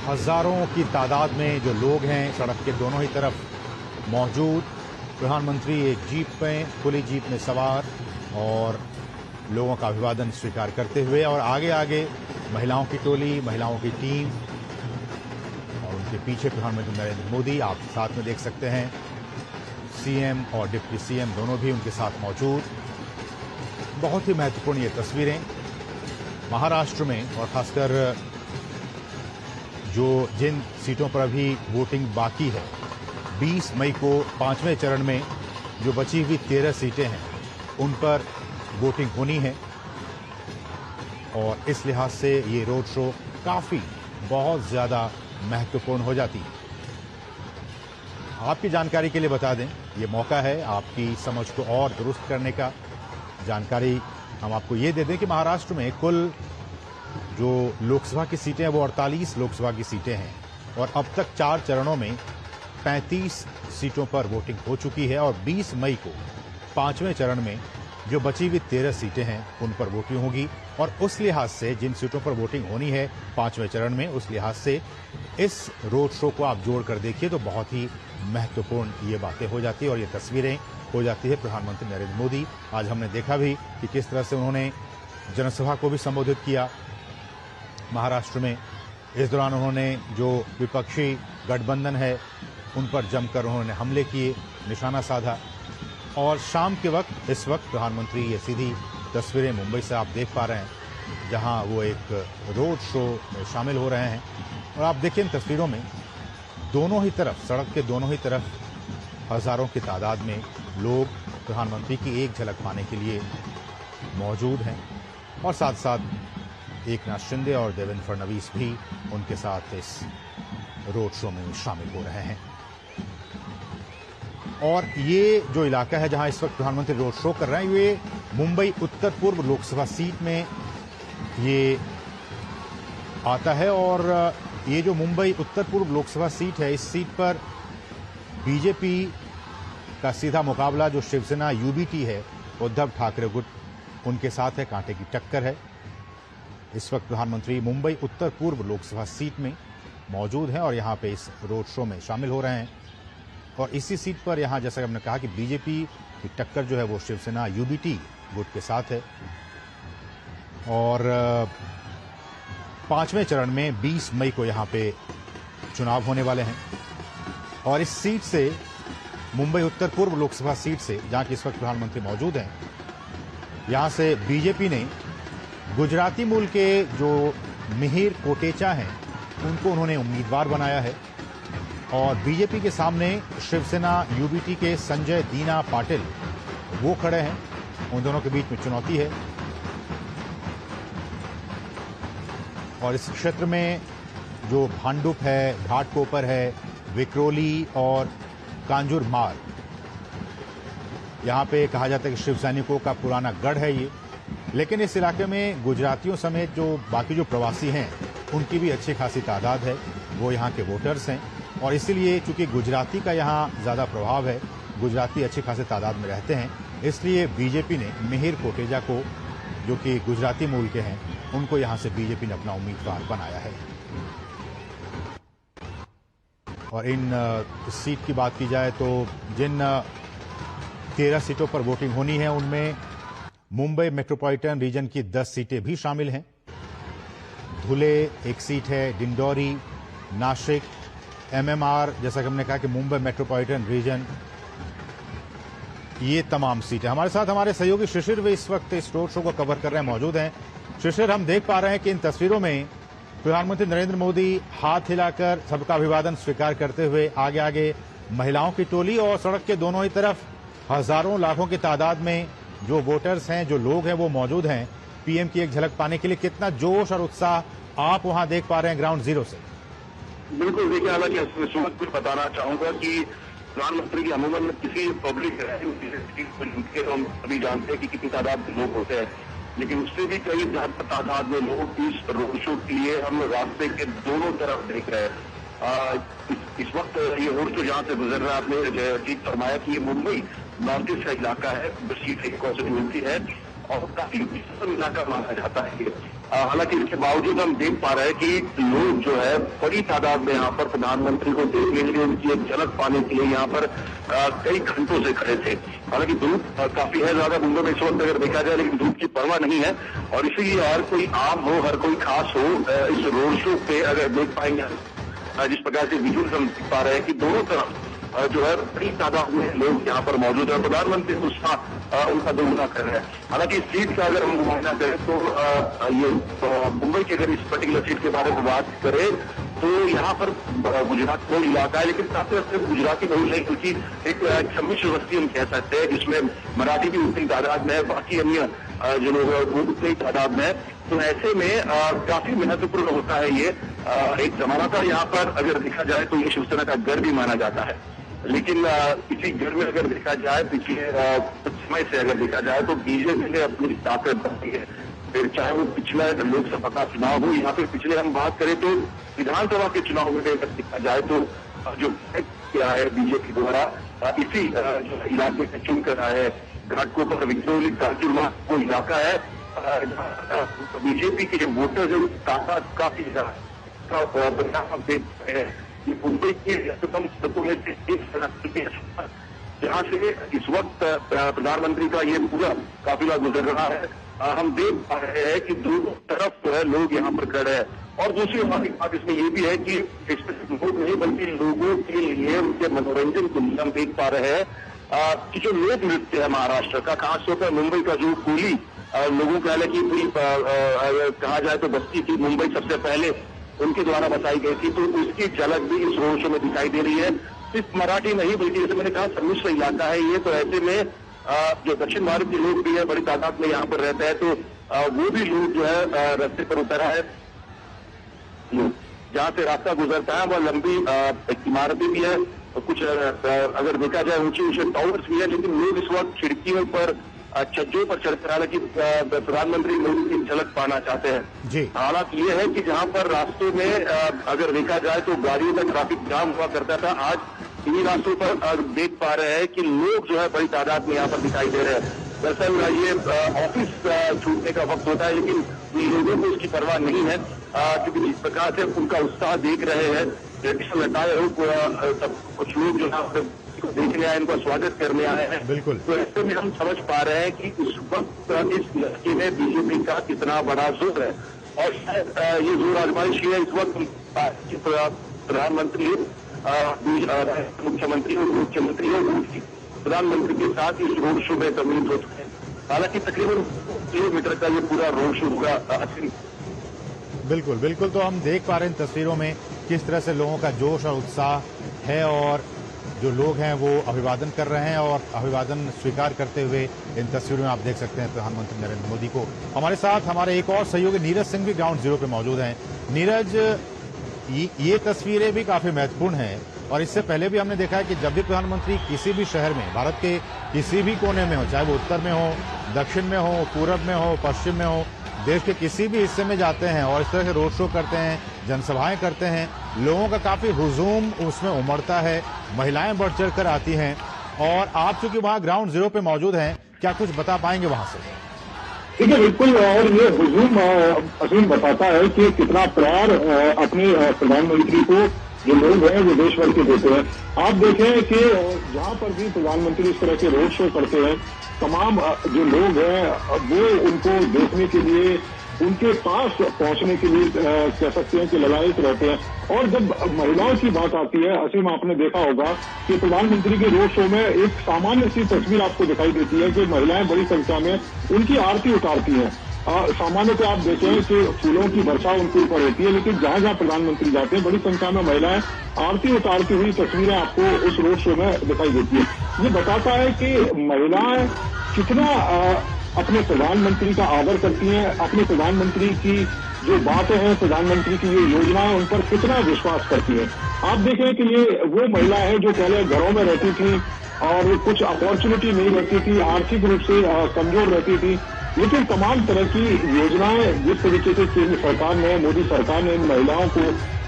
हजारों की तादाद में जो लोग हैं सड़क के दोनों ही तरफ मौजूद। प्रधानमंत्री एक जीप में, खुली जीप में सवार और लोगों का अभिवादन स्वीकार करते हुए, और आगे आगे महिलाओं की टोली, महिलाओं की टीम और उनके पीछे प्रधानमंत्री नरेंद्र मोदी आप साथ में देख सकते हैं। सीएम और डिप्टी सीएम दोनों भी उनके साथ मौजूद। बहुत ही महत्वपूर्ण ये तस्वीरें महाराष्ट्र में, और खासकर जिन सीटों पर अभी वोटिंग बाकी है, 20 मई को 5वें चरण में जो बची हुई 13 सीटें हैं उन पर वोटिंग होनी है, और इस लिहाज से ये रोड शो काफी बहुत ज्यादा महत्वपूर्ण हो जाती है। आपकी जानकारी के लिए बता दें, ये मौका है आपकी समझ को और दुरुस्त करने का। जानकारी हम आपको ये दे दें कि महाराष्ट्र में कुल जो लोकसभा की सीटें हैं वो 48 लोकसभा की सीटें हैं, और अब तक 4 चरणों में 35 सीटों पर वोटिंग हो चुकी है, और 20 मई को 5वें चरण में जो बची हुई 13 सीटें हैं उन पर वोटिंग होगी। और उस लिहाज से जिन सीटों पर वोटिंग होनी है 5वें चरण में, उस लिहाज से इस रोड शो को आप जोड़ कर देखिए तो बहुत ही महत्वपूर्ण ये बातें हो जाती है और ये तस्वीरें हो जाती है। प्रधानमंत्री नरेंद्र मोदी, आज हमने देखा भी कि किस तरह से उन्होंने जनसभा को भी संबोधित किया महाराष्ट्र में। इस दौरान उन्होंने जो विपक्षी गठबंधन है उन पर जमकर उन्होंने हमले किए, निशाना साधा। और शाम के वक्त, इस वक्त प्रधानमंत्री ये सीधी तस्वीरें मुंबई से आप देख पा रहे हैं, जहां वो एक रोड शो में शामिल हो रहे हैं। और आप देखिए इन तस्वीरों में दोनों ही तरफ, सड़क के दोनों ही तरफ हजारों की तादाद में लोग प्रधानमंत्री की एक झलक पाने के लिए मौजूद हैं, और साथ साथ एकनाथ शिंदे और देवेंद्र फडणवीस भी उनके साथ इस रोड शो में शामिल हो रहे हैं। और ये जो इलाका है जहां इस वक्त प्रधानमंत्री रोड शो कर रहे हैं, ये मुंबई उत्तर पूर्व लोकसभा सीट में ये आता है। और ये जो मुंबई उत्तर पूर्व लोकसभा सीट है, इस सीट पर बीजेपी का सीधा मुकाबला जो शिवसेना यूबीटी है, उद्धव ठाकरे गुट, उनके साथ है, कांटे की टक्कर है। इस वक्त प्रधानमंत्री मुंबई उत्तर पूर्व लोकसभा सीट में मौजूद हैं और यहां पे इस रोड शो में शामिल हो रहे हैं। और इसी सीट पर यहां, जैसा कि हमने कहा कि बीजेपी की टक्कर जो है वो शिवसेना यूबीटी गुट के साथ है। और 5वें चरण में 20 मई को यहां पे चुनाव होने वाले हैं। और इस सीट से, मुंबई उत्तर पूर्व लोकसभा सीट से, जहां की इस वक्त प्रधानमंत्री मौजूद हैं, यहां से बीजेपी ने गुजराती मूल के जो मिहिर कोटेचा हैं उनको उन्होंने उम्मीदवार बनाया है। और बीजेपी के सामने शिवसेना यूबीटी के संजय दीना पाटिल वो खड़े हैं, उन दोनों के बीच में चुनौती है। और इस क्षेत्र में जो भांडुप है, घाटकोपर है, विक्रोली और कांजूर मार्ग, यहां पे कहा जाता है कि शिव सैनिकों का पुराना गढ़ है ये। लेकिन इस इलाके में गुजरातियों समेत जो बाकी जो प्रवासी हैं उनकी भी अच्छी खासी तादाद है, वो यहाँ के वोटर्स हैं। और इसीलिए चूंकि गुजराती का यहाँ ज्यादा प्रभाव है, गुजराती अच्छी खासी तादाद में रहते हैं, इसलिए बीजेपी ने मिहिर कोटेचा को, जो कि गुजराती मूल के हैं, उनको यहां से बीजेपी ने अपना उम्मीदवार बनाया है। और इन सीट की बात की जाए तो जिन 13 सीटों पर वोटिंग होनी है उनमें मुंबई मेट्रोपॉलिटन रीजन की 10 सीटें भी शामिल हैं। धुले एक सीट है, डिंडोरी, नासिक, एमएमआर, जैसा कि हमने कहा कि मुंबई मेट्रोपॉलिटन रीजन, ये तमाम सीटें। हमारे साथ हमारे सहयोगी शिशिर वे इस वक्त इस रोड शो को कवर कर रहे हैं, मौजूद हैं। शिशिर, हम देख पा रहे हैं कि इन तस्वीरों में प्रधानमंत्री नरेंद्र मोदी हाथ हिलाकर सबका अभिवादन स्वीकार करते हुए, आगे आगे महिलाओं की टोली, और सड़क के दोनों ही तरफ हजारों लाखों की तादाद में जो वोटर्स हैं, जो लोग हैं, वो मौजूद हैं पीएम की एक झलक पाने के लिए। कितना जोश और उत्साह आप वहां देख पा रहे हैं ग्राउंड जीरो से? बिल्कुल, देखिए, हालांकि इस वक्त भी बताना चाहूंगा कि प्रधानमंत्री की अमूमन किसी पब्लिक के तो हम सभी जानते हैं कि कितनी तादाद में लोग होते हैं, लेकिन उससे भी कई ज्यादा तादाद में लोग इस रोड शो के लिए हम रास्ते के दोनों तरफ देख रहे हैं। इस वक्त ये रोड शो जहां से गुजर रहा है, आपने ठीक फरमाया कि ये मुंबई नॉर्थ ईस्ट का इलाका है, सीट एक कॉन्स्टिट्यूएंसी है और काफी इलाका माना जाता है। हालांकि इसके बावजूद हम देख पा रहे हैं कि लोग जो है बड़ी तादाद में यहाँ पर प्रधानमंत्री को देखने के लिए, उनकी एक झलक पाने के लिए यहाँ पर कई घंटों से खड़े थे। हालांकि धूप काफी है ज्यादा मुंबई में इस वक्त अगर देखा जाए, लेकिन धूप की परवाह नहीं है और इसीलिए हर कोई आम हो, हर कोई खास हो, इस रोड शो पे अगर देख पाएंगे जिस प्रकार से विजुअल्स हम देख पा रहे हैं कि दोनों तरफ जो है बड़ी तादाद में लोग यहाँ पर मौजूद है। प्रधानमंत्री उसका उनका दोगुना कर रहे हैं। हालांकि इस सीट का अगर हम मुआयना करें तो ये मुंबई की अगर इस पर्टिकुलर सीट के बारे में बात करें तो यहाँ पर गुजरात को इलाका है, लेकिन साथ ही सिर्फ गुजराती बहुल नहीं, क्योंकि एक सम्मिश्र बस्ती हम कह सकते हैं जिसमें मराठी भी उतनी तादाद में है, बाकी अन्य जो लोग हैं वो उतनी तादाद में है। तो ऐसे में काफी महत्वपूर्ण होता है ये। एक जमाना था यहाँ पर अगर देखा जाए तो ये शिवसेना का गढ़ भी माना जाता है, लेकिन इसी गढ़ में अगर देखा जाए पिछले कुछ समय से अगर देखा जाए तो बीजेपी ने अपनी ताकत बढ़ाई है। फिर चाहे वो पिछला लोकसभा का चुनाव हो या फिर पिछले हम बात करें तो विधानसभा के चुनाव में अगर देखा जाए तो जो किया है बीजेपी द्वारा इसी जो इलाके से चुन कर आया है घाटकोपर विक्टोरिया कांचुरमा वो इलाका है, बीजेपी के जो वोटर्स है तादाद काफी मुंबई के रियासतम सड़कों में से एक सड़क जहाँ से इस वक्त प्रधानमंत्री का ये पूरा काफिला गुजर रहा है। हम देख पा रहे हैं कि दोनों तरफ जो है लोग यहाँ पर खड़े हैं और दूसरी हमारी बात इसमें ये भी है कि लोग नहीं बल्कि लोगों के लिए उनके मनोरंजन के लिए हम देख पा रहे हैं कि जो लोक नृत्य है महाराष्ट्र का, खासतौर पर मुंबई का जो कोली लोगों का हालांकि पूरी कहा जाए तो बस्ती थी मुंबई सबसे पहले उनके द्वारा बताई गई थी, तो उसकी झलक भी इस रोड शो में दिखाई दे रही है। सिर्फ मराठी नहीं बल्कि जैसे मैंने कहा सम्मिश्र इलाका है ये, तो ऐसे में जो दक्षिण भारत के लोग भी है बड़ी तादाद में यहाँ पर रहते हैं, तो वो भी लोग जो है रास्ते पर उतरा है। जहाँ से रास्ता गुजरता है वह लंबी इमारतें भी है, कुछ अगर देखा जाए ऊंचे ऊंचे टावर्स भी है, लेकिन लोग इस वक्त खिड़कियों पर छज्जों पर चढ़कर हालांकि प्रधानमंत्री मोदी की झलक पाना चाहते हैं। हालात ये है कि जहां पर रास्तों में अगर देखा जाए तो गाड़ियों में ट्रैफिक जाम हुआ करता था, आज इन्हीं रास्तों पर देख पा रहे हैं कि लोग जो है बड़ी तादाद में यहाँ पर दिखाई दे रहे हैं। दरअसल ये ऑफिस छूटने का वक्त होता है, लेकिन लोगों को उसकी परवाह नहीं है क्योंकि जिस प्रकार से उनका उत्साह देख रहे हैं, ट्रेडिशनल अटायर हो, सब कुछ लोग जो है देखने आए, इनका स्वागत करने आए हैं। बिल्कुल। तो ऐसे में हम समझ पा रहे हैं कि इस वक्त इस इलाके में बीजेपी का कितना बड़ा जोर है और ये जोर आजमाइश है इस वक्त प्रधानमंत्री, मुख्यमंत्री और मुख्यमंत्री और प्रधानमंत्री के साथ इस रोड शो में सम्मिलित हो चुके हैं। हालांकि तकरीबन किलोमीटर का ये पूरा रोड शो होगा। बिल्कुल बिल्कुल, तो हम देख पा रहे हैं तस्वीरों में किस तरह से लोगों का जोश और उत्साह है और जो लोग हैं वो अभिवादन कर रहे हैं और अभिवादन स्वीकार करते हुए इन तस्वीरों में आप देख सकते हैं प्रधानमंत्री नरेंद्र मोदी को। हमारे साथ हमारे एक और सहयोगी नीरज सिंह भी ग्राउंड जीरो पे मौजूद हैं। नीरज, ये तस्वीरें भी काफी महत्वपूर्ण हैं और इससे पहले भी हमने देखा है कि जब भी प्रधानमंत्री किसी भी शहर में, भारत के किसी भी कोने में हो, चाहे वो उत्तर में हो, दक्षिण में हो, पूरब में हो, पश्चिम में हो, देश के किसी भी हिस्से में जाते हैं और इस तरह से रोड शो करते हैं, जनसभाएं करते हैं, लोगों का काफी हुजूम उसमें उमड़ता है, महिलाएं बढ़ चढ़ कर आती हैं और आप चूंकि वहां ग्राउंड जीरो पे मौजूद हैं, क्या कुछ बता पाएंगे वहां से? ठीक है, बिल्कुल। और ये हुजूम असीम बताता है कि कितना प्यार अपने प्रधानमंत्री को जो लोग हैं वो देश भर के देते हैं। आप देखें कि जहां पर भी प्रधानमंत्री इस तरह के रोड शो करते हैं, तमाम जो लोग हैं वो उनको देखने के लिए, उनके पास पहुंचने के लिए कह सकते हैं कि ललायत रहते हैं। और जब महिलाओं की बात आती है, असीम आपने देखा होगा कि प्रधानमंत्री के रोड शो में एक सामान्य सी तस्वीर आपको दिखाई देती है कि महिलाएं बड़ी संख्या में उनकी आरती उतारती हैं। सामान्य पे आप देखें कि फूलों की वर्षा उनके ऊपर होती है, लेकिन जहां जहां प्रधानमंत्री जाते हैं बड़ी संख्या में महिलाएं आरती उतारती हुई तस्वीरें आपको उस रोड शो में दिखाई देती है। ये बताता है कि महिलाएं कितना अपने प्रधानमंत्री का आदर करती हैं, अपने प्रधानमंत्री की जो बातें हैं, प्रधानमंत्री की जो योजनाएं, उन पर कितना विश्वास करती हैं। आप देखें कि ये वो महिला है जो पहले घरों में रहती थी और कुछ अपॉर्चुनिटी नहीं रहती थी, आर्थिक रूप से कमजोर रहती थी, लेकिन तमाम तरह की योजनाएं जिस तरीके से केंद्र सरकार ने, मोदी सरकार ने इन महिलाओं को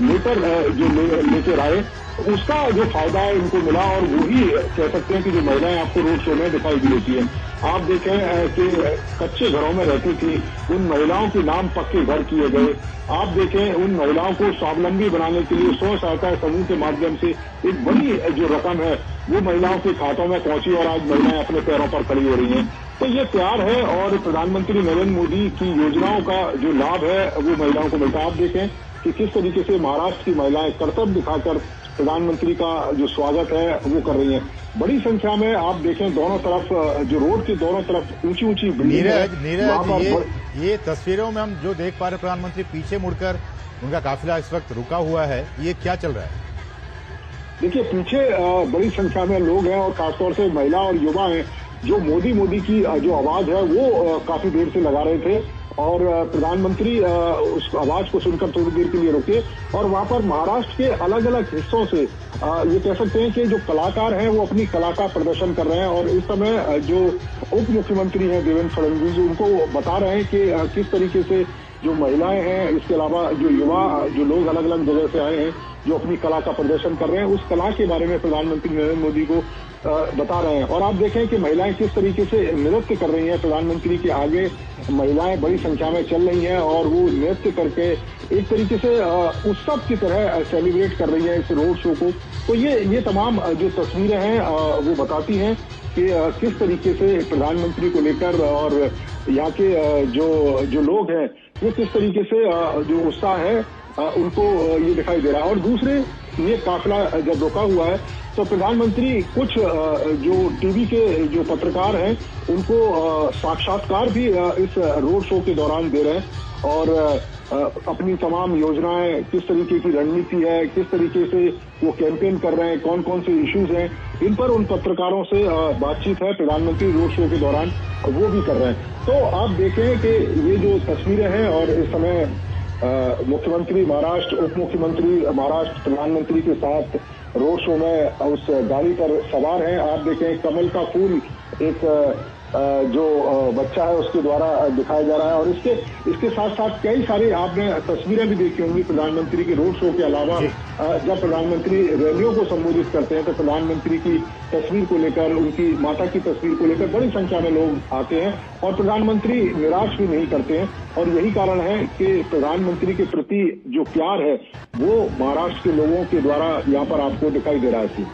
लेकर जो लेकर आए, उसका जो फायदा है इनको मिला और वही कह सकते हैं कि जो महिलाएं आपको रोड शो में दिखाई दी देती है। आप देखें कि कच्चे घरों में रहती थी, उन महिलाओं के नाम पक्के घर किए गए। आप देखें उन महिलाओं को स्वावलंबी बनाने के लिए स्व सहायता समूह के माध्यम से एक बड़ी जो रकम है वो महिलाओं के खातों में पहुंची और आज महिलाएं अपने पैरों पर खड़ी हो रही हैं। तो ये प्यार है और प्रधानमंत्री नरेंद्र मोदी की योजनाओं का जो लाभ है वो महिलाओं को मिलता है। आप देखें कि किस तरीके से महाराष्ट्र की महिलाएं कर्तव्य दिखाकर प्रधानमंत्री का जो स्वागत है वो कर रही हैं। बड़ी संख्या में आप देखें दोनों तरफ जो रोड के दोनों तरफ ऊंची ऊंची नीरज ये तस्वीरों में हम जो देख पा रहे प्रधानमंत्री पीछे मुड़कर उनका काफिला इस वक्त रुका हुआ है, ये क्या चल रहा है? देखिए पीछे बड़ी संख्या में लोग हैं और खासतौर से महिला और युवा हैं जो मोदी मोदी की जो आवाज है वो काफी देर से लगा रहे थे और प्रधानमंत्री उस आवाज को सुनकर थोड़ी देर के लिए रुके और वहां पर महाराष्ट्र के अलग अलग हिस्सों से ये कह सकते हैं कि जो कलाकार हैं वो अपनी कला का प्रदर्शन कर रहे हैं और इस समय जो उप मुख्यमंत्री हैं देवेंद्र फडणवीस उनको बता रहे हैं कि किस तरीके से जो महिलाएं हैं, इसके अलावा जो युवा जो लोग अलग अलग जगह से आए हैं जो अपनी कला का प्रदर्शन कर रहे हैं, उस कला के बारे में प्रधानमंत्री नरेंद्र मोदी को बता रहे हैं। और आप देखें कि महिलाएं किस तरीके से नृत्य कर रही हैं, प्रधानमंत्री के आगे महिलाएं बड़ी संख्या में चल रही हैं और वो नृत्य करके एक तरीके से उत्सव की तरह सेलिब्रेट कर रही हैं इस रोड शो को। तो ये तमाम जो तस्वीरें हैं वो बताती हैं कि किस तरीके से प्रधानमंत्री को लेकर और यहाँ के जो लोग हैं वो किस तरीके से जो उत्साह है उनको ये दिखाई दे रहा है। और दूसरे ये काफिला जब रुका हुआ है तो प्रधानमंत्री कुछ जो टीवी के जो पत्रकार हैं उनको साक्षात्कार भी इस रोड शो के दौरान दे रहे हैं और अपनी तमाम योजनाएं, किस तरीके की रणनीति है, किस तरीके से वो कैंपेन कर रहे हैं, कौन कौन से इश्यूज हैं, इन पर उन पत्रकारों से बातचीत है प्रधानमंत्री रोड शो के दौरान वो भी कर रहे हैं। तो आप देखें कि ये जो तस्वीरें हैं और इस समय मुख्यमंत्री महाराष्ट्र, उप मुख्यमंत्री महाराष्ट्र प्रधानमंत्री के साथ रोड शो में उस गाड़ी पर सवार हैं। आप देखें कमल का फूल एक जो बच्चा है उसके द्वारा दिखाया जा रहा है और इसके साथ साथ कई सारी आपने तस्वीरें भी देखी होंगी प्रधानमंत्री के रोड शो के अलावा। जब प्रधानमंत्री रैलियों को संबोधित करते हैं तो प्रधानमंत्री की तस्वीर को लेकर, उनकी माता की तस्वीर को लेकर बड़ी संख्या में लोग आते हैं और प्रधानमंत्री निराश भी नहीं करते हैं और यही कारण है कि प्रधानमंत्री के प्रति जो प्यार है वो महाराष्ट्र के लोगों के द्वारा यहाँ पर आपको दिखाई दे रहा है।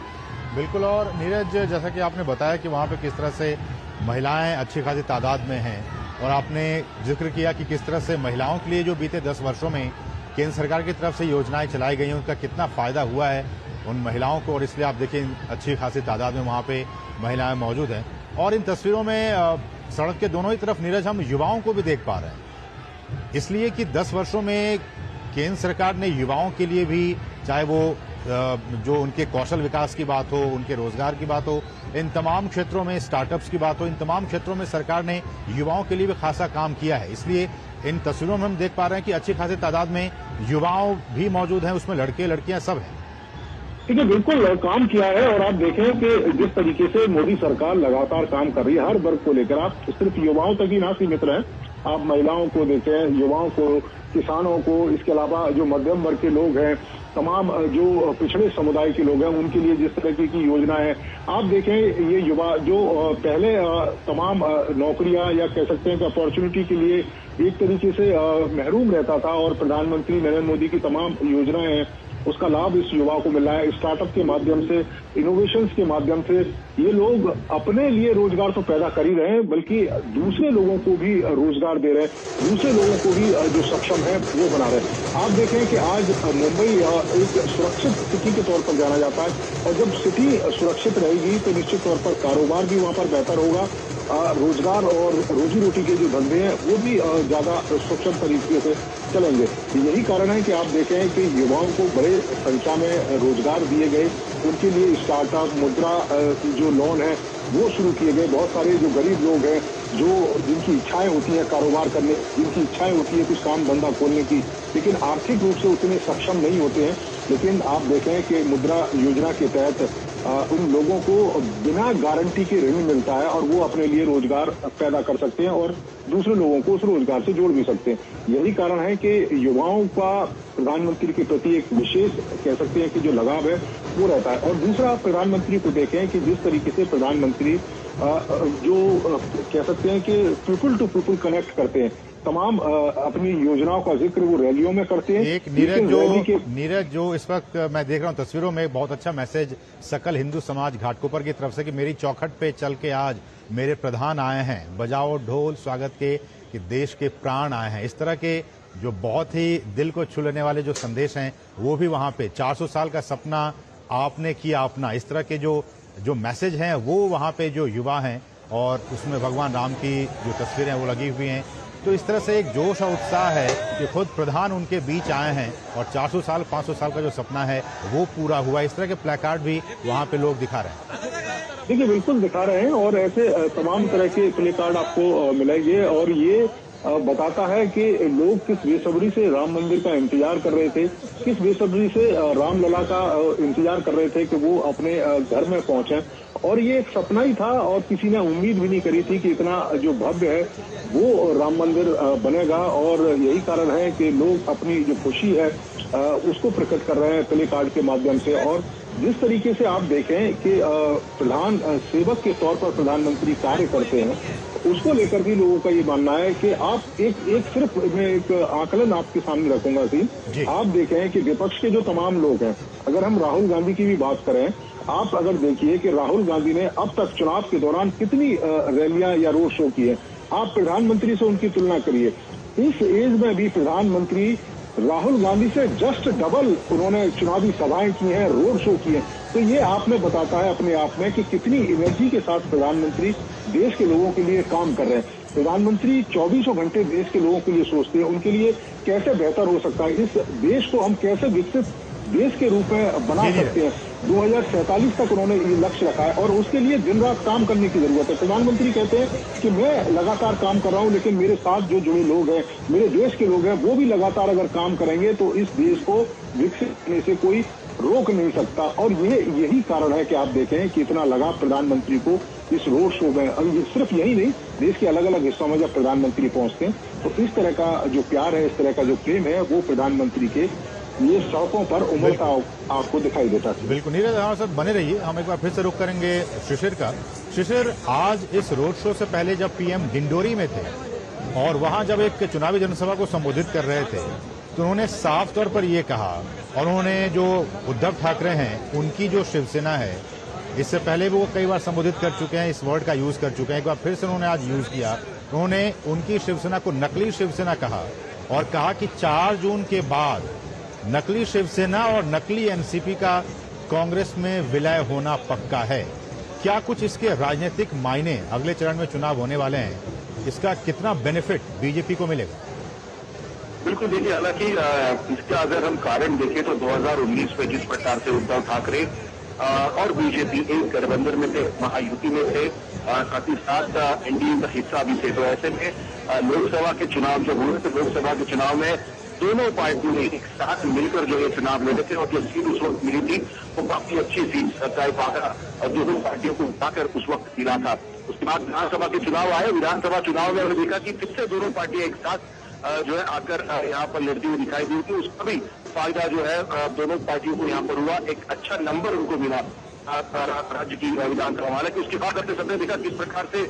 बिल्कुल। और नीरज, जैसा कि आपने बताया कि वहां पे किस तरह से महिलाएं अच्छी खासी तादाद में हैं और आपने जिक्र किया कि किस तरह से महिलाओं के लिए जो बीते 10 वर्षों में केंद्र सरकार की तरफ से योजनाएं चलाई गई हैं उनका कितना फायदा हुआ है उन महिलाओं को, और इसलिए आप देखें अच्छी खासी तादाद में वहां पे महिलाएं मौजूद हैं। और इन तस्वीरों में सड़क के दोनों ही तरफ नीरज हम युवाओं को भी देख पा रहे हैं, इसलिए कि 10 वर्षों में केंद्र सरकार ने युवाओं के लिए भी, चाहे वो जो उनके कौशल विकास की बात हो, उनके रोजगार की बात हो, इन तमाम क्षेत्रों में स्टार्टअप्स की बात हो, इन तमाम क्षेत्रों में सरकार ने युवाओं के लिए भी खासा काम किया है। इसलिए इन तस्वीरों में हम देख पा रहे हैं कि अच्छी खासी तादाद में युवाओं भी मौजूद हैं, उसमें लड़के लड़कियां सब हैं। ठीक है, बिल्कुल काम किया है और आप देखें कि जिस तरीके से मोदी सरकार लगातार काम कर रही है हर वर्ग को लेकर, आप सिर्फ युवाओं तक ही ना सीमित रहे, आप महिलाओं को देखें, युवाओं को, किसानों को, इसके अलावा जो मध्यम वर्ग के लोग हैं, तमाम जो पिछड़े समुदाय के लोग हैं उनके लिए जिस तरह की योजना है। आप देखें ये युवा जो पहले तमाम नौकरियां या कह सकते हैं कि अपॉर्चुनिटी के लिए एक तरीके से महरूम रहता था और प्रधानमंत्री नरेंद्र मोदी की तमाम योजनाएं हैं उसका लाभ इस युवा को मिल रहा है। स्टार्टअप के माध्यम से, इनोवेशंस के माध्यम से ये लोग अपने लिए रोजगार तो पैदा कर ही रहे हैं बल्कि दूसरे लोगों को भी रोजगार दे रहे हैं, दूसरे लोगों को भी जो सक्षम है वो बना रहे हैं। आप देखें कि आज मुंबई एक सुरक्षित सिटी के तौर पर जाना जाता है और जब सिटी सुरक्षित रहेगी तो निश्चित तौर पर कारोबार भी वहां पर बेहतर होगा, रोजगार और रोजी रोटी के जो धंधे हैं वो भी ज्यादा सक्षम तरीके से चलेंगे। यही कारण है कि आप देखें कि युवाओं को बड़े संख्या में रोजगार दिए गए, उनके लिए स्टार्टअप, मुद्रा जो लोन है वो शुरू किए गए। बहुत सारे जो गरीब लोग हैं जो जिनकी इच्छाएं होती हैं कारोबार करने, जिनकी इच्छाएं होती है कुछ काम धंधा खोलने की, लेकिन आर्थिक रूप से उतने सक्षम नहीं होते हैं, लेकिन आप देखें कि मुद्रा योजना के तहत उन लोगों को बिना गारंटी के ऋण मिलता है और वो अपने लिए रोजगार पैदा कर सकते हैं और दूसरे लोगों को उस रोजगार से जोड़ भी सकते हैं। यही कारण है कि युवाओं का प्रधानमंत्री के प्रति एक विशेष कह सकते हैं कि जो लगाव है वो रहता है। और दूसरा, प्रधानमंत्री को देखें कि जिस तरीके से प्रधानमंत्री जो कह सकते हैं कि पीपुल टू पीपुल कनेक्ट करते हैं, तमाम अपनी योजनाओं का जिक्र वो रैलियों में करते हैं। एक नीरज जो इस वक्त मैं देख रहा हूं तस्वीरों में, बहुत अच्छा मैसेज सकल हिंदू समाज घाटकोपर की तरफ से कि मेरी चौखट पे चल के आज मेरे प्रधान आए हैं, बजाओ ढोल स्वागत के कि देश के प्राण आए हैं। इस तरह के जो बहुत ही दिल को छू लेने वाले जो संदेश हैं वो भी वहां पे 400 साल का सपना आपने किया अपना, इस तरह के जो मैसेज हैं वो वहां पे जो युवा हैं और उसमें भगवान राम की जो तस्वीरें वो लगी हुई हैं। तो इस तरह से एक जोश और उत्साह है कि खुद प्रधान उनके बीच आए हैं और 400 साल 500 साल का जो सपना है वो पूरा हुआ। इस तरह के प्लेकार्ड भी वहां पे लोग दिखा रहे हैं। देखिए, बिल्कुल दिखा रहे हैं और ऐसे तमाम तरह के प्लेकार्ड आपको मिलेंगे और ये बताता है कि लोग किस बेसब्री से राम मंदिर का इंतजार कर रहे थे, किस बेसब्री से रामलला का इंतजार कर रहे थे कि वो अपने घर में पहुंचे। और ये एक सपना ही था और किसी ने उम्मीद भी नहीं करी थी कि इतना जो भव्य है वो राम मंदिर बनेगा। और यही कारण है कि लोग अपनी जो खुशी है उसको प्रकट कर रहे हैं प्ले कार्ड के माध्यम से। और जिस तरीके से आप देखें कि प्रधान सेवक के तौर पर प्रधानमंत्री कार्य करते हैं, उसको लेकर भी लोगों का ये मानना है कि आप एक सिर्फ मैं एक आकलन आपके सामने रखूंगा कि आप देखें कि विपक्ष के जो तमाम लोग हैं, अगर हम राहुल गांधी की भी बात करें, आप अगर देखिए कि राहुल गांधी ने अब तक चुनाव के दौरान कितनी रैलियां या रोड शो की है, आप प्रधानमंत्री से उनकी तुलना करिए। इस एज में भी प्रधानमंत्री राहुल गांधी से जस्ट डबल उन्होंने चुनावी सभाएं की हैं, रोड शो किए। तो ये आपने बताता है अपने आप में कि कितनी एनर्जी के साथ प्रधानमंत्री देश के लोगों के लिए काम कर रहे हैं। प्रधानमंत्री 24 घंटे देश के लोगों के लिए सोचते हैं, उनके लिए कैसे बेहतर हो सकता है, इस देश को हम कैसे विकसित देश के रूप में बना सकते हैं। 2047 तक उन्होंने ये लक्ष्य रखा है और उसके लिए दिन रात काम करने की जरूरत है। प्रधानमंत्री कहते हैं कि मैं लगातार काम कर रहा हूं, लेकिन मेरे साथ जो जुड़े लोग हैं, मेरे देश के लोग हैं, वो भी लगातार अगर काम करेंगे तो इस देश को विकसित होने से कोई रोक नहीं सकता। और यही कारण है कि आप देखें कि इतना लगाव प्रधानमंत्री को इस रोड शो में। और ये सिर्फ यही नहीं, देश के अलग अलग हिस्सों में जब प्रधानमंत्री पहुंचते हैं तो इस तरह का जो प्यार है, इस तरह का जो प्रेम है, वो प्रधानमंत्री के ये सड़कों पर उमड़ता आपको दिखाई देता है। बिल्कुल नीरज, हमारे साथ बने रहिए। हम एक बार फिर से रुक करेंगे शिशिर का। शिशिर, आज इस रोड शो से पहले जब पीएम डिंडोरी में थे और वहां जब एक चुनावी जनसभा को संबोधित कर रहे थे तो उन्होंने साफ तौर पर ये कहा, और उन्होंने जो उद्धव ठाकरे हैं उनकी जो शिवसेना है, इससे पहले भी वो कई बार संबोधित कर चुके हैं, इस वर्ड का यूज कर चुके हैं, एक बार फिर से उन्होंने आज यूज किया। उन्होंने उनकी शिवसेना को नकली शिवसेना कहा और कहा कि 4 जून के बाद नकली शिवसेना और नकली एनसीपी का कांग्रेस में विलय होना पक्का है। क्या कुछ इसके राजनीतिक मायने, अगले चरण में चुनाव होने वाले हैं, इसका कितना बेनिफिट बीजेपी को मिलेगा? बिल्कुल, देखिए, हालांकि इसका अगर हम कारण देखें तो 2019 में जिस प्रकार से उद्धव ठाकरे और बीजेपी एक गठबंधन में थे, महायुति में थे, साथ ही साथ एनडीए का हिस्सा भी थे, तो ऐसे में लोकसभा के चुनाव जब हुए तो लोकसभा के चुनाव में दोनों पार्टियों ने एक साथ मिलकर जो ये चुनाव लड़े थे और जो सीट उस वक्त मिली थी वो काफी अच्छी सीट सत्ताई पाकर और दोनों पार्टियों को उठाकर उस वक्त मिला था। उसके बाद विधानसभा के चुनाव आए। विधानसभा चुनाव में हमने देखा कि फिर से दोनों पार्टियां एक साथ जो है आकर यहाँ पर लड़ती हुई दिखाई दी थी। उसका भी फायदा जो है दोनों पार्टियों को यहाँ पर हुआ, एक अच्छा नंबर उनको मिला राज्य की विधानसभा। हालांकि उसके बाद अपने सबने देखा किस प्रकार से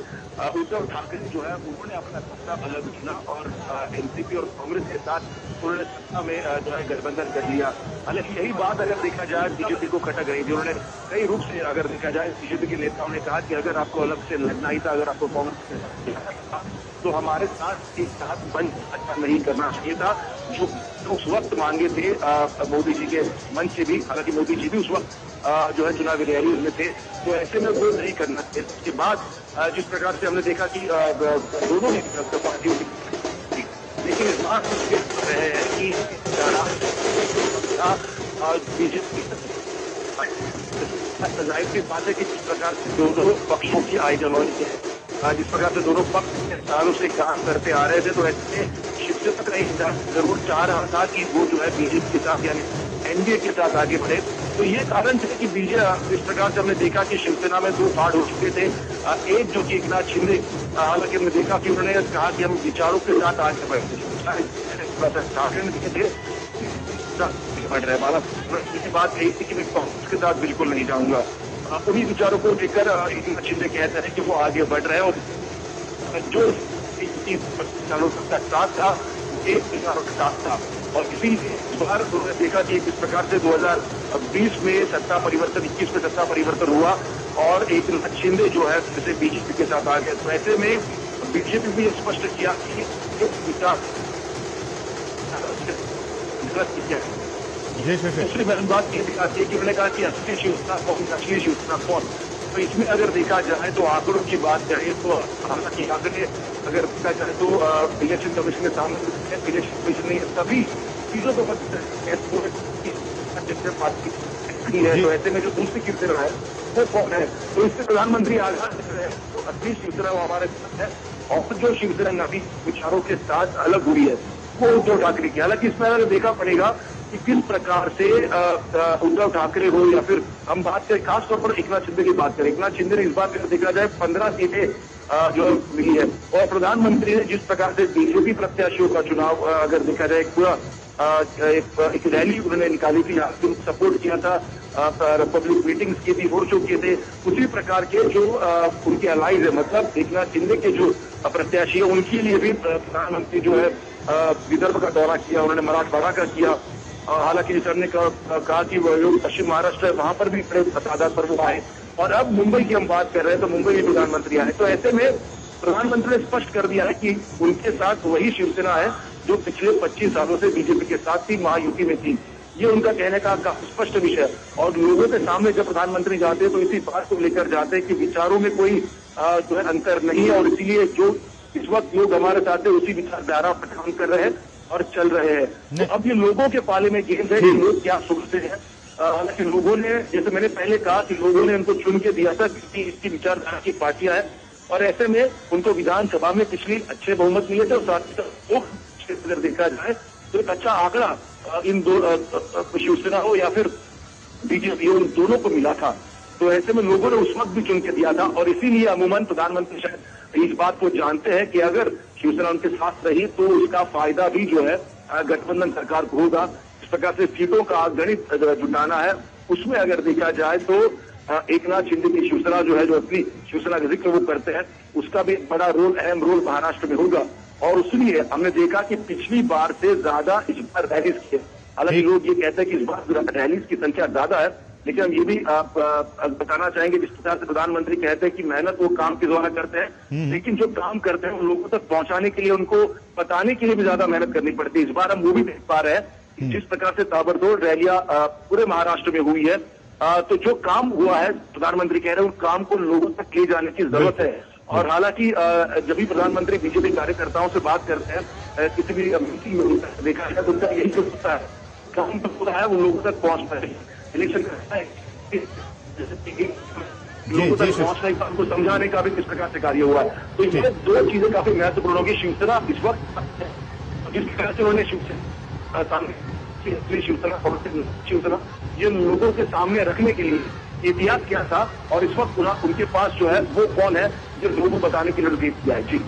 उद्धव ठाकरे जो है उन्होंने अपना सत्ता अलग चुना और एनसीपी और कांग्रेस के साथ उन्होंने सत्ता में जो है गठबंधन कर लिया। हालांकि यही बात अगर देखा जाए बीजेपी को खटक रही थी। उन्होंने कई रूप से अगर देखा जाए बीजेपी के नेताओं ने कहा कि अगर आपको अलग से लड़ना ही था, अगर आपको कांग्रेस तो हमारे साथ एक साथ मंच अच्छा नहीं करना चाहिए था, जो उस वक्त मांगे थे मोदी जी के मंच से भी। हालांकि मोदी जी भी उस वक्त जो है चुनावी रैली में थे, तो ऐसे में वो नहीं करना चाहिए। इसके बाद जिस प्रकार से हमने देखा कि दोनों ही पार्टियों की, लेकिन इस बात रहे हैं कि बीजेपी जाहिर सी बात है कि जिस प्रकार से दोनों पक्षों की आइडियोलॉजी है, जिस प्रकार से दोनों पक्ष सालों से काम करते आ रहे थे, तो ऐसे शिवसेना का एक जरूर चाह रहा था कि वो जो है बीजेपी के साथ यानी एनडीए के साथ आगे बढ़े। तो ये कारण है कि बीजेपी इस प्रकार से हमने देखा कि शिवसेना में 2 फाड़ हो चुके थे। एक जो कि एकनाथ शिंदे, हालांकि हमने देखा कि उन्होंने कहा कि हम विचारों के साथ आगे बढ़ते थे, बढ़ रहे वाला की बात यही थी कि मैं कांग्रेस के साथ बिल्कुल नहीं जाऊंगा। उन्हीं विचारों को लेकर एकनाथ शिंदे कहते हैं कि वो आगे बढ़ रहे हैं और जो विचारों का साथ था, एक विचारों के साथ था। और इसीलिए इस बार उन्होंने देखा कि किस प्रकार से 2020 में सत्ता परिवर्तन, 21 में सत्ता परिवर्तन हुआ और एकनाथ शिंदे जो है फिर से बीजेपी के साथ आ गए। तो ऐसे में बीजेपी भी स्पष्ट किया कि विचार दूसरी बात ये दिखाती है कि उन्होंने कहा कि असली शिवसेना कौन, असली शिवसेना कौन। तो इसमें अगर देखा जाए तो आंकड़ों की बात करें तो हालांकि आंकड़े अगर देखा जाए तो इलेक्शन कमीशन के सामने इलेक्शन कमीशन ने सभी चीजों को है। तो ऐसे में जो दूसरी शिवसेना है वो कौन है, तो इससे प्रधानमंत्री आगाह है तो असली शिवसेना वो हमारे साथ है। और जो शिवसेना नवी विचारों के साथ अलग हुई है वो उद्धव ठाकरे की। हालांकि इसमें अगर देखा पड़ेगा कि किस प्रकार से उद्धव ठाकरे हो या फिर हम बात करें खासतौर पर एकनाथ शिंदे की बात करें, एकनाथ शिंदे ने इस बार देखा जाए 15 सीटें जो मिली है और प्रधानमंत्री ने जिस प्रकार से बीजेपी प्रत्याशियों का चुनाव अगर देखा जाए पूरा एक रैली उन्होंने निकाली थी, सपोर्ट किया था, पब्लिक मीटिंग्स की थी, रोड शो किए थे, उसी प्रकार के जो उनके अलाइज है, मतलब एकनाथ शिंदे के जो प्रत्याशी है उनके लिए भी प्रधानमंत्री जो है विदर्भ का दौरा किया, उन्होंने मराठवाड़ा का किया। हालांकि जिस हमने कहा कि वो लोग पश्चिम महाराष्ट्र है वहां पर भी बड़े तादाद पर वो आए और अब मुंबई की हम बात कर रहे हैं तो मुंबई में प्रधानमंत्री आए। तो ऐसे में प्रधानमंत्री ने स्पष्ट कर दिया है कि उनके साथ वही शिवसेना है जो पिछले 25 सालों से बीजेपी के साथ थी, महायुति में थी। ये उनका कहने का स्पष्ट विषय और लोगों के सामने जब प्रधानमंत्री जाते हैं तो इसी बात को लेकर जाते हैं कि विचारों में कोई जो है अंतर नहीं है और इसीलिए जो इस वक्त लोग हमारे साथ है उसी विचारधारा पर काम कर रहे हैं और चल रहे हैं। तो अब ये लोगों के पाले में गेम है कि लोग क्या सोचते हैं। हालांकि लोगों ने, जैसे मैंने पहले कहा कि लोगों ने उनको चुन के दिया था कि इसकी विचारधारा की पार्टियां हैं और ऐसे में उनको विधानसभा में पिछली अच्छे बहुमत मिले थे और साथ ही अगर देखा जाए तो एक अच्छा आंकड़ा इन दो शिवसेना हो या फिर बीजेपी उन दोनों को मिला था। तो ऐसे में लोगों ने उस वक्त भी चुन के दिया था और इसीलिए अमूमन प्रधानमंत्री शायद इस बात को जानते हैं कि अगर शिवसेना उनके साथ रही तो उसका फायदा भी जो है गठबंधन सरकार को होगा। इस प्रकार से सीटों का गणित जुटाना है, उसमें अगर देखा जाए तो एकनाथ शिंदे की शिवसेना जो है, जो अपनी शिवसेना का जिक्र वो करते हैं, उसका भी बड़ा रोल, अहम रोल महाराष्ट्र में होगा। और इसलिए हमने देखा कि पिछली बार से ज्यादा इस बार रैलीज की है। हालांकि लोग ये कहते हैं कि इस बार रैलीज की संख्या ज्यादा है, लेकिन हम ये भी बताना चाहेंगे जिस प्रकार से प्रधानमंत्री कहते हैं कि मेहनत वो काम के द्वारा करते हैं, लेकिन जो काम करते हैं वो लोगों तक पहुंचाने के लिए, उनको बताने के लिए भी ज्यादा मेहनत करनी पड़ती है। इस बार हम वो भी देख पा रहे हैं जिस प्रकार से ताबड़तोड़ रैलियां पूरे महाराष्ट्र में हुई है। तो जो काम हुआ है प्रधानमंत्री कह रहे हैं उन काम को लोगों तक ले जाने की जरूरत है। और हालांकि जब भी प्रधानमंत्री बीजेपी कार्यकर्ताओं से बात करते हैं किसी भी मीटिंग में देखा जाए तो उनका यही जो होता है, काम तो पूरा है वो लोगों तक पहुंचता है। इलेक्शन करता है लोगों तक पहुंचने का, उनको समझाने का भी किस प्रकार से कार्य हुआ है। तो इसमें दो चीजें काफी महत्वपूर्ण होगी। शिवसेना इस वक्त जिस प्रकार से उन्होंने शिवसेना ये लोगों के सामने रखने के लिए इतिहास क्या था और इस वक्त उनके पास जो है वो कौन है जो लोगों को बताने के लिए रणनीति किया है। जी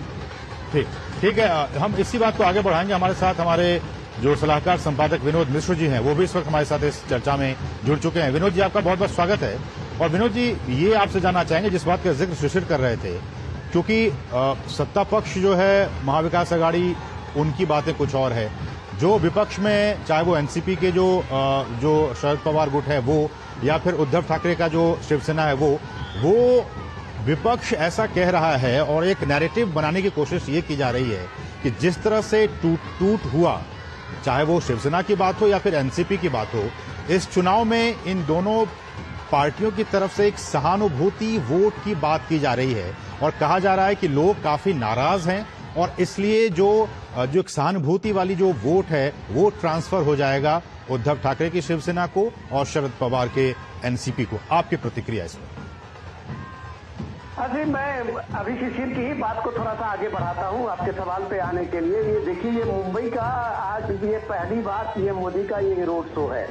ठीक है, हम इसी बात को आगे बढ़ाएंगे। हमारे साथ हमारे जो सलाहकार संपादक विनोद मिश्र जी हैं वो भी इस वक्त हमारे साथ इस चर्चा में जुड़ चुके हैं। विनोद जी, आपका बहुत बहुत स्वागत है। और विनोद जी, ये आपसे जानना चाहेंगे जिस बात का जिक्र शिशिर कर रहे थे, क्योंकि सत्ता पक्ष जो है महाविकास अघाड़ी, उनकी बातें कुछ और है, जो विपक्ष में चाहे वो एनसीपी के जो शरद पवार गुट है वो या फिर उद्धव ठाकरे का जो शिवसेना है वो विपक्ष ऐसा कह रहा है और एक नैरेटिव बनाने की कोशिश ये की जा रही है कि जिस तरह से टूट हुआ, चाहे वो शिवसेना की बात हो या फिर एनसीपी की बात हो, इस चुनाव में इन दोनों पार्टियों की तरफ से एक सहानुभूति वोट की बात की जा रही है और कहा जा रहा है कि लोग काफी नाराज हैं और इसलिए जो एक सहानुभूति वाली जो वोट है वो ट्रांसफर हो जाएगा उद्धव ठाकरे की शिवसेना को और शरद पवार के एनसीपी को। आपकी प्रतिक्रिया इसमें? अभी मैं अभी शिशिर की ही बात को थोड़ा सा आगे बढ़ाता हूं आपके सवाल पे आने के लिए। ये देखिए, ये मुंबई का आज ये पहली बार पीएम मोदी का ये रोड शो है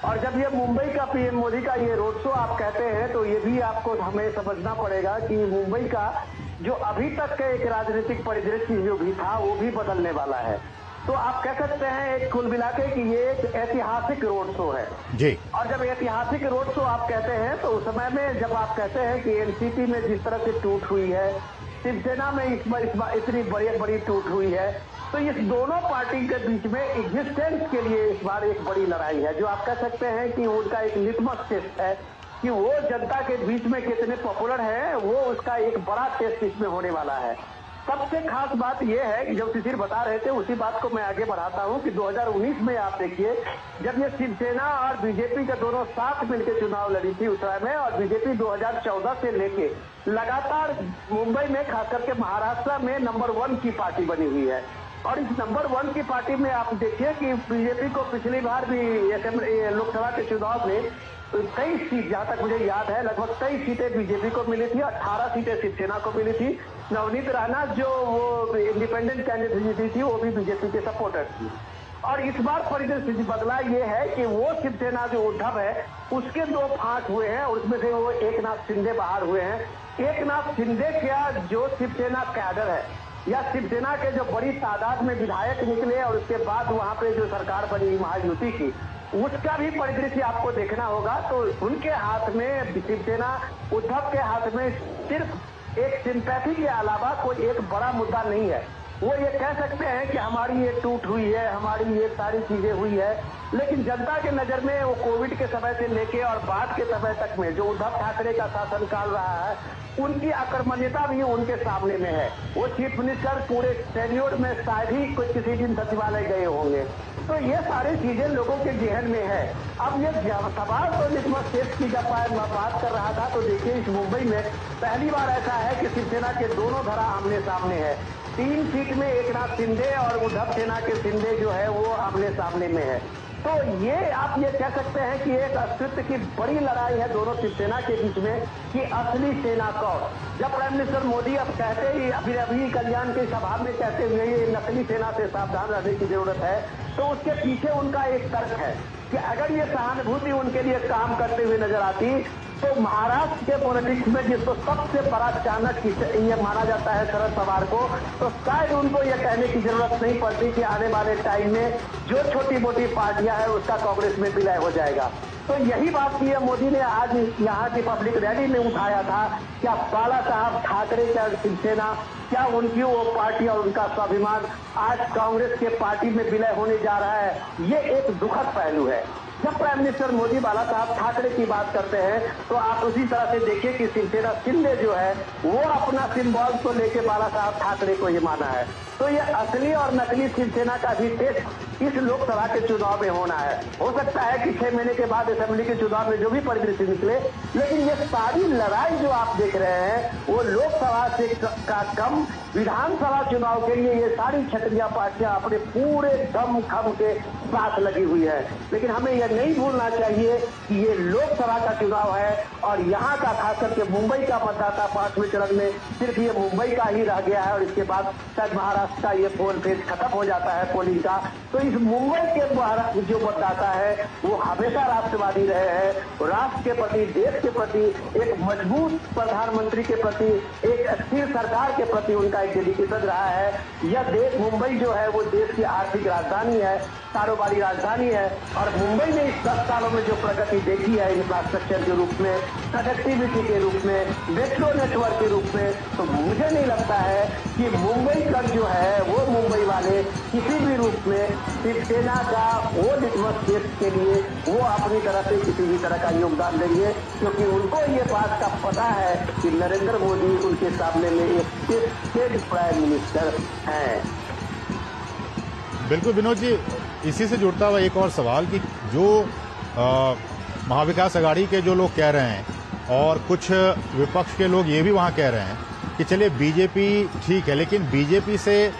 और जब ये मुंबई का पीएम मोदी का ये रोड शो आप कहते हैं तो ये भी आपको हमें समझना पड़ेगा कि मुंबई का जो अभी तक का एक राजनीतिक परिदृश्य जो भी था वो भी बदलने वाला है। तो आप कह सकते हैं एक कुल मिला के कि ये एक ऐतिहासिक रोड शो है जी। और जब ऐतिहासिक रोड शो आप कहते हैं तो उस समय में जब आप कहते हैं कि एनसीपी में जिस तरह से टूट हुई है, शिवसेना में इस बार इतनी बड़ी टूट हुई है, तो इस दोनों पार्टी के बीच में एग्जिस्टेंस के लिए इस बार एक बड़ी लड़ाई है, जो आप कह सकते हैं कि उनका एक लिटमस टेस्ट है कि वो जनता के बीच में कितने पॉपुलर है, वो उसका एक बड़ा टेस्ट इसमें होने वाला है। सबसे खास बात यह है कि जब शिशिर बता रहे थे उसी बात को मैं आगे बढ़ाता हूं कि 2019 में आप देखिए जब ये शिवसेना और बीजेपी के दोनों साथ मिलकर चुनाव लड़ी थी उस समय में, और बीजेपी 2014 से लेके लगातार मुंबई में खास करके महाराष्ट्र में नंबर 1 की पार्टी बनी हुई है। और इस नंबर 1 की पार्टी में आप देखिए कि बीजेपी को पिछली बार भी लोकसभा के चुनाव में कई सीट, जहां तक मुझे याद है लगभग 23 सीटें बीजेपी को मिली थी, 18 सीटें शिवसेना को मिली थी। नवनीत राणा जो वो इंडिपेंडेंट कैंडिडेट थी वो भी बीजेपी के सपोर्टर थी। और इस बार परिदृश्य बदला ये है कि वो शिवसेना जो उद्धव है उसके 2 फांट हुए हैं, उसमें से वो एकनाथ शिंदे बाहर हुए हैं। एकनाथ शिंदे क्या जो शिवसेना कैडर है या शिवसेना के जो बड़ी तादाद में विधायक निकले और उसके बाद वहां पे जो सरकार बनी महायुति की, उसका भी परिदृश्य आपको देखना होगा। तो उनके हाथ में शिवसेना उद्धव के हाथ में सिर्फ एक सिंपैथी के अलावा कोई एक बड़ा मुद्दा नहीं है। वो ये कह सकते हैं कि हमारी ये टूट हुई है, हमारी ये सारी चीजें हुई है, लेकिन जनता के नजर में वो कोविड के समय से लेके और बाद के समय तक में जो उद्धव ठाकरे का शासनकाल रहा है उनकी आक्रमण्यता भी उनके सामने में है। वो चीफ मिनिस्टर पूरे टेन्योर में शायद ही कोई किसी दिन सचिवालय गए होंगे। तो ये सारी चीजें लोगों के जहन में है। अब ये सवाल तो लिटमस टेस्ट की जब मैं बात कर रहा था तो देखिए इस मुंबई में पहली बार ऐसा है कि शिवसेना के दोनों धड़ा आमने सामने है। 3 सीट में एकनाथ शिंदे और उद्धव सेना के शिंदे जो है वो आमने सामने में है। तो ये आप ये कह सकते हैं कि एक अस्तित्व की बड़ी लड़ाई है दोनों शिवसेना के बीच में कि असली सेना कौन। जब प्राइम मिनिस्टर मोदी अब कहते ही अभी कल्याण की सभा में कहते हुए ये नकली सेना से सावधान रहने की जरूरत है, तो उसके पीछे उनका एक तर्क है कि अगर ये सहानुभूति उनके लिए काम करते हुए नजर आती तो महाराष्ट्र के पॉलिटिक्स में जिसको सबसे बड़ा चाणक्य ये माना जाता है शरद पवार को, तो शायद उनको ये कहने की जरूरत नहीं पड़ती कि आने वाले टाइम में जो छोटी मोटी पार्टियां हैं उसका कांग्रेस में विलय हो जाएगा। तो यही बात पीएम मोदी ने आज यहाँ की पब्लिक रैली में उठाया था। क्या बाला साहब ठाकरे का शिवसेना, क्या उनकी वो पार्टी और उनका स्वाभिमान आज कांग्रेस के पार्टी में विलय होने जा रहा है, ये एक दुखद पहलू है। जब प्राइम मिनिस्टर मोदी बाला साहब ठाकरे की बात करते हैं तो आप उसी तरह से देखिए कि शिवसेना शिंदे जो है वो अपना सिंबल को लेके बाला साहब ठाकरे को ही माना है। तो ये असली और नकली शिवसेना का भी टेस्ट इस लोकसभा के चुनाव में होना है। हो सकता है कि 6 महीने के बाद असेंबली के चुनाव में जो भी परिदृश्य निकले, लेकिन ये सारी लड़ाई जो आप देख रहे हैं वो लोकसभा से का कम विधानसभा चुनाव के लिए ये सारी क्षत्रिय पार्टियां अपने पूरे दम खम के साथ लगी हुई है। लेकिन हमें यह नहीं भूलना चाहिए कि ये लोकसभा का चुनाव है और यहाँ का खास करके मुंबई का मतदाता 5वें चरण में सिर्फ ये मुंबई का ही रह गया है और इसके बाद शायद महाराष्ट्र का ये पोल फेज खत्म हो जाता है पोलिंग का। तो इस मुंबई के जो मतदाता है वो हमेशा राष्ट्रवादी रहे हैं। राष्ट्र के प्रति, देश के प्रति, एक मजबूत प्रधानमंत्री के प्रति, एक स्थिर सरकार के प्रति उनका एक डेडिकेशन रहा है। यह देश मुंबई जो है वो देश की आर्थिक राजधानी है, कारोबारी राजधानी है और मुंबई ने इस 10 सालों में जो प्रगति देखी है इंफ्रास्ट्रक्चर के रूप में, कनेक्टिविटी के रूप में, मेट्रो नेटवर्क के रूप में, तो मुझे नहीं लगता है कि मुंबई का जो है वो मुंबई वाले किसी भी रूप में शिवसेना का वो लिटमस टेस्ट के लिए वो अपनी तरफ से किसी भी तरह का योगदान देंगे, क्योंकि उनको ये बात का पता है कि नरेंद्र मोदी उनके सामने में एक टेस्टेड प्राइम मिनिस्टर हैं। बिल्कुल विनोद जी, इसी से जुड़ता हुआ एक और सवाल कि जो महाविकास अघाड़ी के जो लोग कह रहे हैं और कुछ विपक्ष के लोग ये भी वहां कह रहे हैं कि चलिए बीजेपी ठीक है, लेकिन बीजेपी से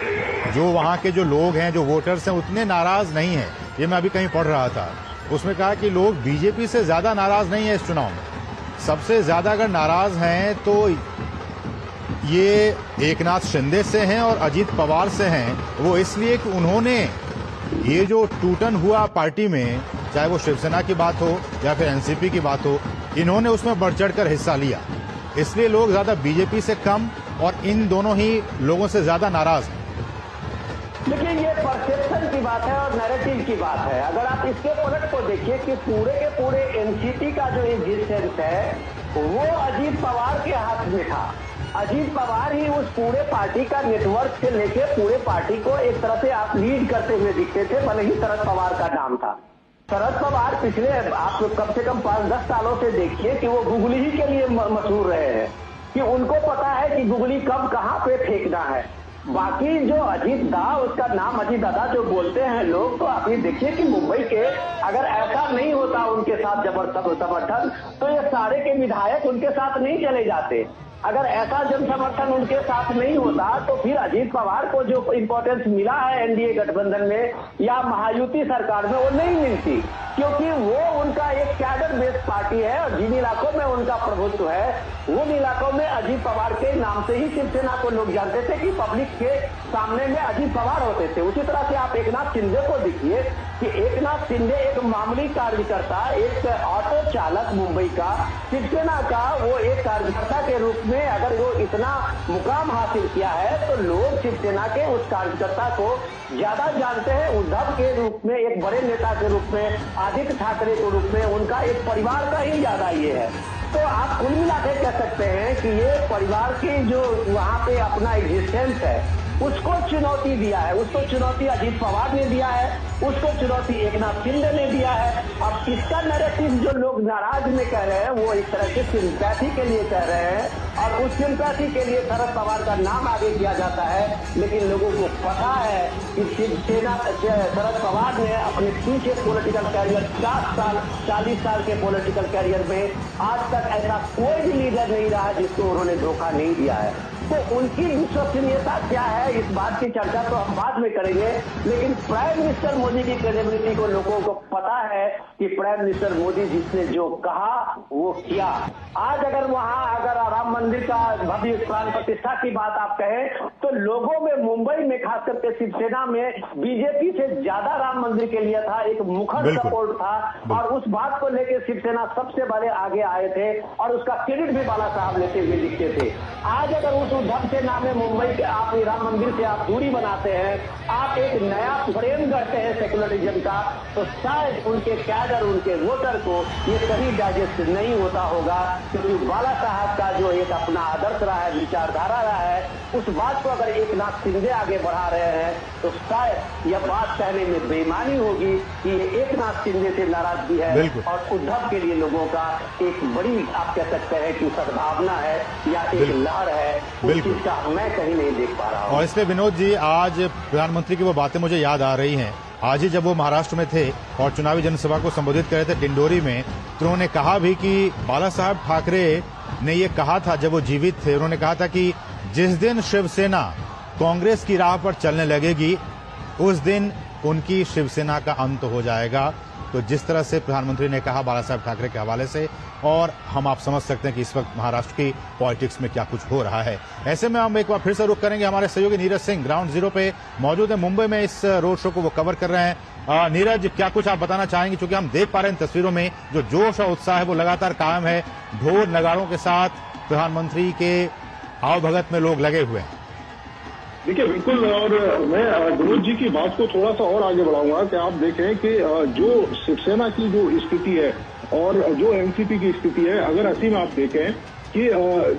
जो वहां के जो लोग हैं, जो वोटर्स हैं, उतने नाराज नहीं है। ये मैं अभी कहीं पढ़ रहा था, उसमें कहा कि लोग बीजेपी से ज्यादा नाराज नहीं है इस चुनाव में। सबसे ज्यादा अगर नाराज हैं तो ये एकनाथ शिंदे से हैं और अजीत पवार से हैं। वो इसलिए कि उन्होंने ये जो टूटन हुआ पार्टी में चाहे वो शिवसेना की बात हो या फिर एनसीपी की बात हो, इन्होंने उसमें बढ़ चढ़कर हिस्सा लिया। इसलिए लोग ज्यादा बीजेपी से कम और इन दोनों ही लोगों से ज्यादा नाराज हैं। देखिए, ये परसेप्शन की बात है और नैरेटिव की बात है। अगर आप इसके पलट को देखिए कि पूरे के पूरे एनसीपी का जो एग्जिस्टेंस है वो अजीत पवार के हाथ में था। अजीत पवार ही उस पूरे पार्टी का नेटवर्क से लेके पूरे पार्टी को एक तरह से आप लीड करते हुए दिखते थे, भले ही शरद पवार का नाम था। शरद पवार पिछले आप कम से कम 5-10 सालों से देखिए कि वो गुगली ही के लिए मशहूर रहे हैं, कि उनको पता है कि गुगली कब कहां पे फेंकना है। बाकी जो अजीत दा, उसका नाम अजीत दादा जो बोलते हैं लोग, तो आप ये देखिए कि मुंबई के अगर ऐसा नहीं होता उनके साथ जबरदस्त समर्थन, तो ये सारे के विधायक उनके साथ नहीं चले जाते। अगर ऐसा जन समर्थन उनके साथ नहीं होता तो फिर अजीत पवार को जो इंपॉर्टेंस मिला है एनडीए गठबंधन में या महायुति सरकार में, वो नहीं मिलती, क्योंकि वो उनका एक कैडर बेस्ड पार्टी है और जिन इलाकों में उनका प्रभुत्व है उन इलाकों में अजीत पवार के नाम से ही शिवसेना को लोग जानते थे कि पब्लिक के सामने में अजीत पवार होते थे। उसी तरह से आप एकनाथ शिंदे को देखिए कि एकनाथ शिंदे एक मामूली कार्यकर्ता, एक ऑटो चालक मुंबई का, शिवसेना का वो एक कार्यकर्ता के रूप में अगर वो इतना मुकाम हासिल किया है तो लोग शिवसेना के उस कार्यकर्ता को ज्यादा जानते हैं उद्धव के रूप में, एक बड़े नेता के रूप में, आदित्य ठाकरे के रूप में, उनका एक परिवार का ही ज्यादा ये है। तो आप कुल मिला के कह सकते हैं कि ये परिवार की जो वहाँ पे अपना एग्जिस्टेंस है उसको चुनौती दिया है। उसको चुनौती अजीत पवार ने दिया है, उसको चुनौती एकनाथ शिंदे ने दिया है। अब इसका नैरेटिव जो लोग नाराज में कह रहे हैं वो एक तरह से सिंपैथी के लिए कह रहे हैं और उस सिंपैथी के लिए शरद पवार का नाम आगे किया जाता है। लेकिन लोगों को पता है कि शिवसेना शरद पवार ने अपने पीछे पॉलिटिकल कैरियर 40 साल के पॉलिटिकल कैरियर में आज तक ऐसा कोई भी लीडर नहीं रहा जिसको उन्होंने धोखा नहीं दिया है। तो उनकी विश्वसनीयता क्या है, इस बात की चर्चा तो हम बाद में करेंगे, लेकिन प्राइम मिनिस्टर मोदी की क्रेडिबिलिटी को लोगों को पता है कि प्राइम मिनिस्टर मोदी जिसने जो कहा वो किया। आज अगर वहां अगर राम मंदिर का भव्य प्राण प्रतिष्ठा की बात आप कहें तो लोगों में मुंबई में खास करके शिवसेना में बीजेपी से ज्यादा राम मंदिर के लिए था, एक मुखर सपोर्ट था और उस बात को लेकर शिवसेना सबसे बड़े आगे आए थे और उसका क्रेडिट भी बाला साहब लेते हुए दिखते थे। आज अगर उस उद्धव से नाम है मुंबई के आप राम मंदिर से आप दूरी बनाते हैं, आप एक नया फ्रेम करते हैं सेकुलरिज्म का, तो शायद उनके कैडर, उनके वोटर को ये कहीं डाइजेस्ट नहीं होता होगा, क्योंकि बाला साहब का जो एक अपना आदर्श रहा है, विचारधारा रहा है, उस बात को अगर एकनाथ शिंदे आगे बढ़ा रहे हैं तो शायद यह बात कहने में बेईमानी होगी कि ये एकनाथ शिंदे से नाराजगी है और उद्धव के लिए लोगों का एक बड़ी आप कह सकते हैं कि सद्भावना है या एक लहर है, उस चीज का मैं कहीं नहीं देख पा रहा हूँ। और इसलिए विनोद जी, आज प्रधानमंत्री की वो बातें मुझे याद आ रही हैं। आज ही जब वो महाराष्ट्र में थे और चुनावी जनसभा को संबोधित कर रहे थे डिंडोरी में, तो उन्होंने कहा भी कि बाला साहब ठाकरे ने ये कहा था जब वो जीवित थे, उन्होंने कहा था कि जिस दिन शिवसेना कांग्रेस की राह पर चलने लगेगी उस दिन उनकी शिवसेना का अंत हो जाएगा। तो जिस तरह से प्रधानमंत्री ने कहा बाला साहब ठाकरे के हवाले से, और हम आप समझ सकते हैं कि इस वक्त महाराष्ट्र की पॉलिटिक्स में क्या कुछ हो रहा है। ऐसे में हम एक बार फिर से रुख करेंगे, हमारे सहयोगी नीरज सिंह ग्राउंड जीरो पे मौजूद है, मुंबई में इस रोड शो को वो कवर कर रहे हैं। नीरज, क्या कुछ आप बताना चाहेंगे, क्योंकि हम देख पा रहे हैं तस्वीरों में जो जोश और उत्साह है वो लगातार कायम है, ढोल नगाड़ों के साथ प्रधानमंत्री के आवभगत में लोग लगे हुए हैं। देखिए बिल्कुल, और मैं विनोद जी की बात को थोड़ा सा और आगे बढ़ाऊंगा कि आप देखें कि जो शिवसेना की जो स्थिति है और जो एनसीपी की स्थिति है, अगर ऐसी में आप देखें कि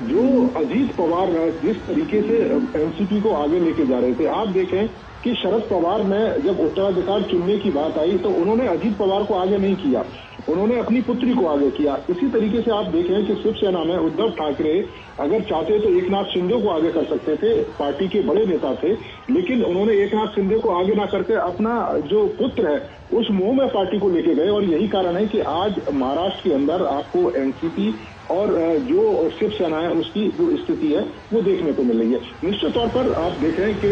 जो अजीत पवार जिस तरीके से एनसीपी को आगे लेके जा रहे थे, आप देखें कि शरद पवार ने जब उत्तराधिकार चुनने की बात आई तो उन्होंने अजीत पवार को आगे नहीं किया, उन्होंने अपनी पुत्री को आगे किया। इसी तरीके से आप देखें कि शिवसेना में उद्धव ठाकरे अगर चाहते तो एकनाथ शिंदे को आगे कर सकते थे, पार्टी के बड़े नेता थे, लेकिन उन्होंने एकनाथ शिंदे को आगे ना करके अपना जो पुत्र है उस मोह में पार्टी को लेके गए। और यही कारण है कि आज महाराष्ट्र के अंदर आपको एनसीपी और जो शिवसेना है उसकी जो स्थिति है वो देखने को मिल रही है। निश्चित तौर पर आप देख रहे हैं कि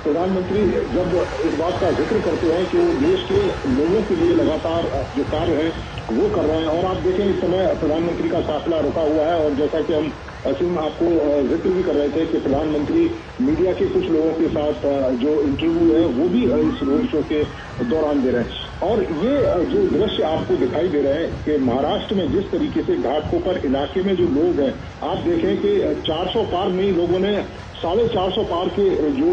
प्रधानमंत्री जब इस बात का जिक्र करते हैं कि वो देश के लोगों के लिए लगातार जो कार्य है वो कर रहे हैं, और आप देखें इस समय प्रधानमंत्री का काफिला रुका हुआ है, और जैसा कि हम असीम आपको जिक्र भी कर रहे थे कि प्रधानमंत्री मीडिया के कुछ लोगों के साथ जो इंटरव्यू है वो भी इस रोड शो के दौरान दे रहे हैं। और ये जो दृश्य आपको दिखाई दे रहे हैं कि महाराष्ट्र में जिस तरीके से घाटकोपर इलाके में जो लोग हैं, आप देखें कि 400 पार में लोगों ने 450 पार के जो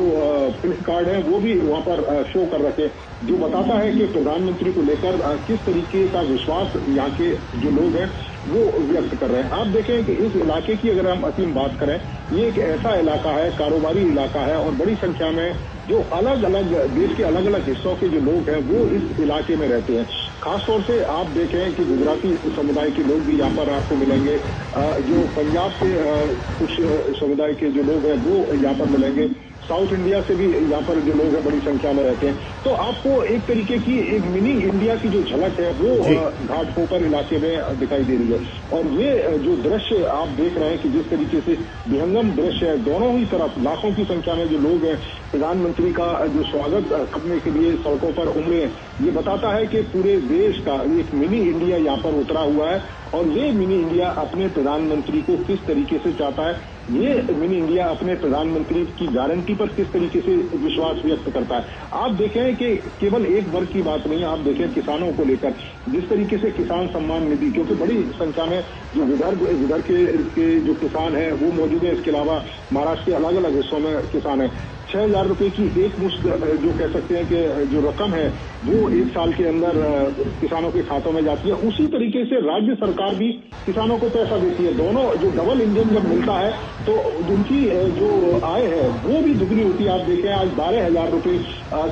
पुलिस कार्ड हैं वो भी वहां पर शो कर रखे, जो बताता है कि प्रधानमंत्री को लेकर किस तरीके का विश्वास यहाँ के जो लोग हैं वो व्यक्त कर रहे हैं। आप देखें कि इस इलाके की अगर हम असीम बात करें, ये एक ऐसा इलाका है, कारोबारी इलाका है और बड़ी संख्या में जो अलग अलग देश के अलग अलग हिस्सों के जो लोग हैं वो इस इलाके में रहते हैं। खासतौर से आप देखें कि गुजराती समुदाय के लोग भी यहाँ पर आपको मिलेंगे, जो पंजाब से कुछ समुदाय के जो लोग हैं वो यहाँ पर मिलेंगे, साउथ इंडिया से भी यहाँ पर जो लोग हैं बड़ी संख्या में रहते हैं। तो आपको एक तरीके की एक मिनी इंडिया की जो झलक है वो घाटकोपर इलाके में दिखाई दे रही है। और ये जो दृश्य आप देख रहे हैं कि जिस तरीके से विहंगम दृश्य है, दोनों ही तरफ लाखों की संख्या में जो लोग हैं प्रधानमंत्री का जो स्वागत करने के लिए सड़कों पर उमड़े हैं, ये बताता है कि पूरे देश का एक मिनी इंडिया यहाँ पर उतरा हुआ है। और ये मिनी इंडिया अपने प्रधानमंत्री को किस तरीके से चाहता है, ये मिनी इंडिया अपने प्रधानमंत्री की गारंटी पर किस तरीके से विश्वास व्यक्त करता है। आप देखें कि केवल एक वर्ग की बात नहीं है, आप देखें किसानों को लेकर जिस तरीके से किसान सम्मान निधि, क्योंकि बड़ी संख्या में जो विदर्भ के जो किसान हैं वो मौजूद है, इसके अलावा महाराष्ट्र के अलग अलग हिस्सों में किसान हैं। 6,000 रुपए की एक मुश्त जो कह सकते हैं कि जो रकम है वो एक साल के अंदर किसानों के खातों में जाती है। उसी तरीके से राज्य सरकार भी किसानों को पैसा देती है। दोनों जो डबल इंजन जब मिलता है तो उनकी जो आय है वो भी दुगनी होती है। आप देखें आज 12,000 रुपए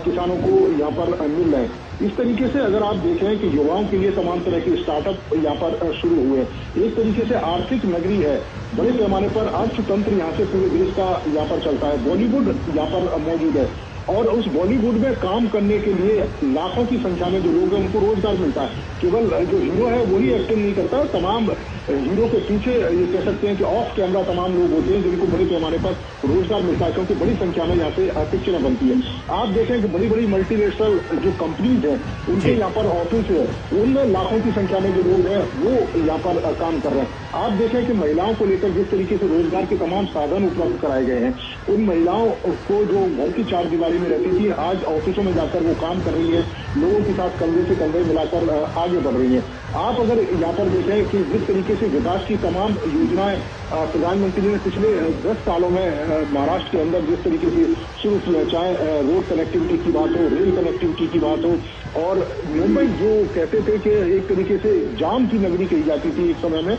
किसानों को यहाँ पर मिल रहे हैं। इस तरीके से अगर आप देखें कि युवाओं के लिए तमाम तरह के स्टार्टअप यहाँ पर शुरू हुए, एक तरीके से आर्थिक नगरी है, बड़े पैमाने पर अर्थतंत्र यहाँ से पूरे देश का यहाँ पर चलता है। बॉलीवुड यहाँ पर मौजूद है और उस बॉलीवुड में काम करने के लिए लाखों की संख्या में जो लोग हैं उनको रोजगार मिलता है। केवल जो हीरो है वही एक्टिंग नहीं करता, तमाम हीरो के पीछे ये कह सकते हैं कि ऑफ कैमरा तमाम लोग होते हैं जिनको बड़े पैमाने पर रोजगार मिलता है, क्योंकि बड़ी संख्या में यहाँ से पिक्चरें बनती है। आप देखें कि बड़ी बड़ी मल्टीनेशनल जो कंपनीज हैं उनके यहाँ पर ऑफिस है, उनमें लाखों की संख्या में जो लोग हैं वो यहाँ पर काम कर रहे हैं। आप देखें कि महिलाओं को लेकर जिस तरीके से रोजगार के तमाम साधन उपलब्ध कराए गए हैं, उन महिलाओं को जो घर की चार दीवारी में रहती थी आज ऑफिसों में जाकर वो काम कर रही है, लोगों के साथ कंधे से कंधे मिलाकर आगे बढ़ रही है। आप अगर यहाँ पर देखें कि जिस तरीके से विकास की तमाम योजनाएं प्रधानमंत्री ने पिछले 10 सालों में महाराष्ट्र के अंदर जिस तरीके से शुरू की है, चाहे रोड कनेक्टिविटी की बात हो, रेल कनेक्टिविटी की बात हो, और मुंबई जो कहते थे कि एक तरीके से जाम की नगरी कही जाती थी एक समय में,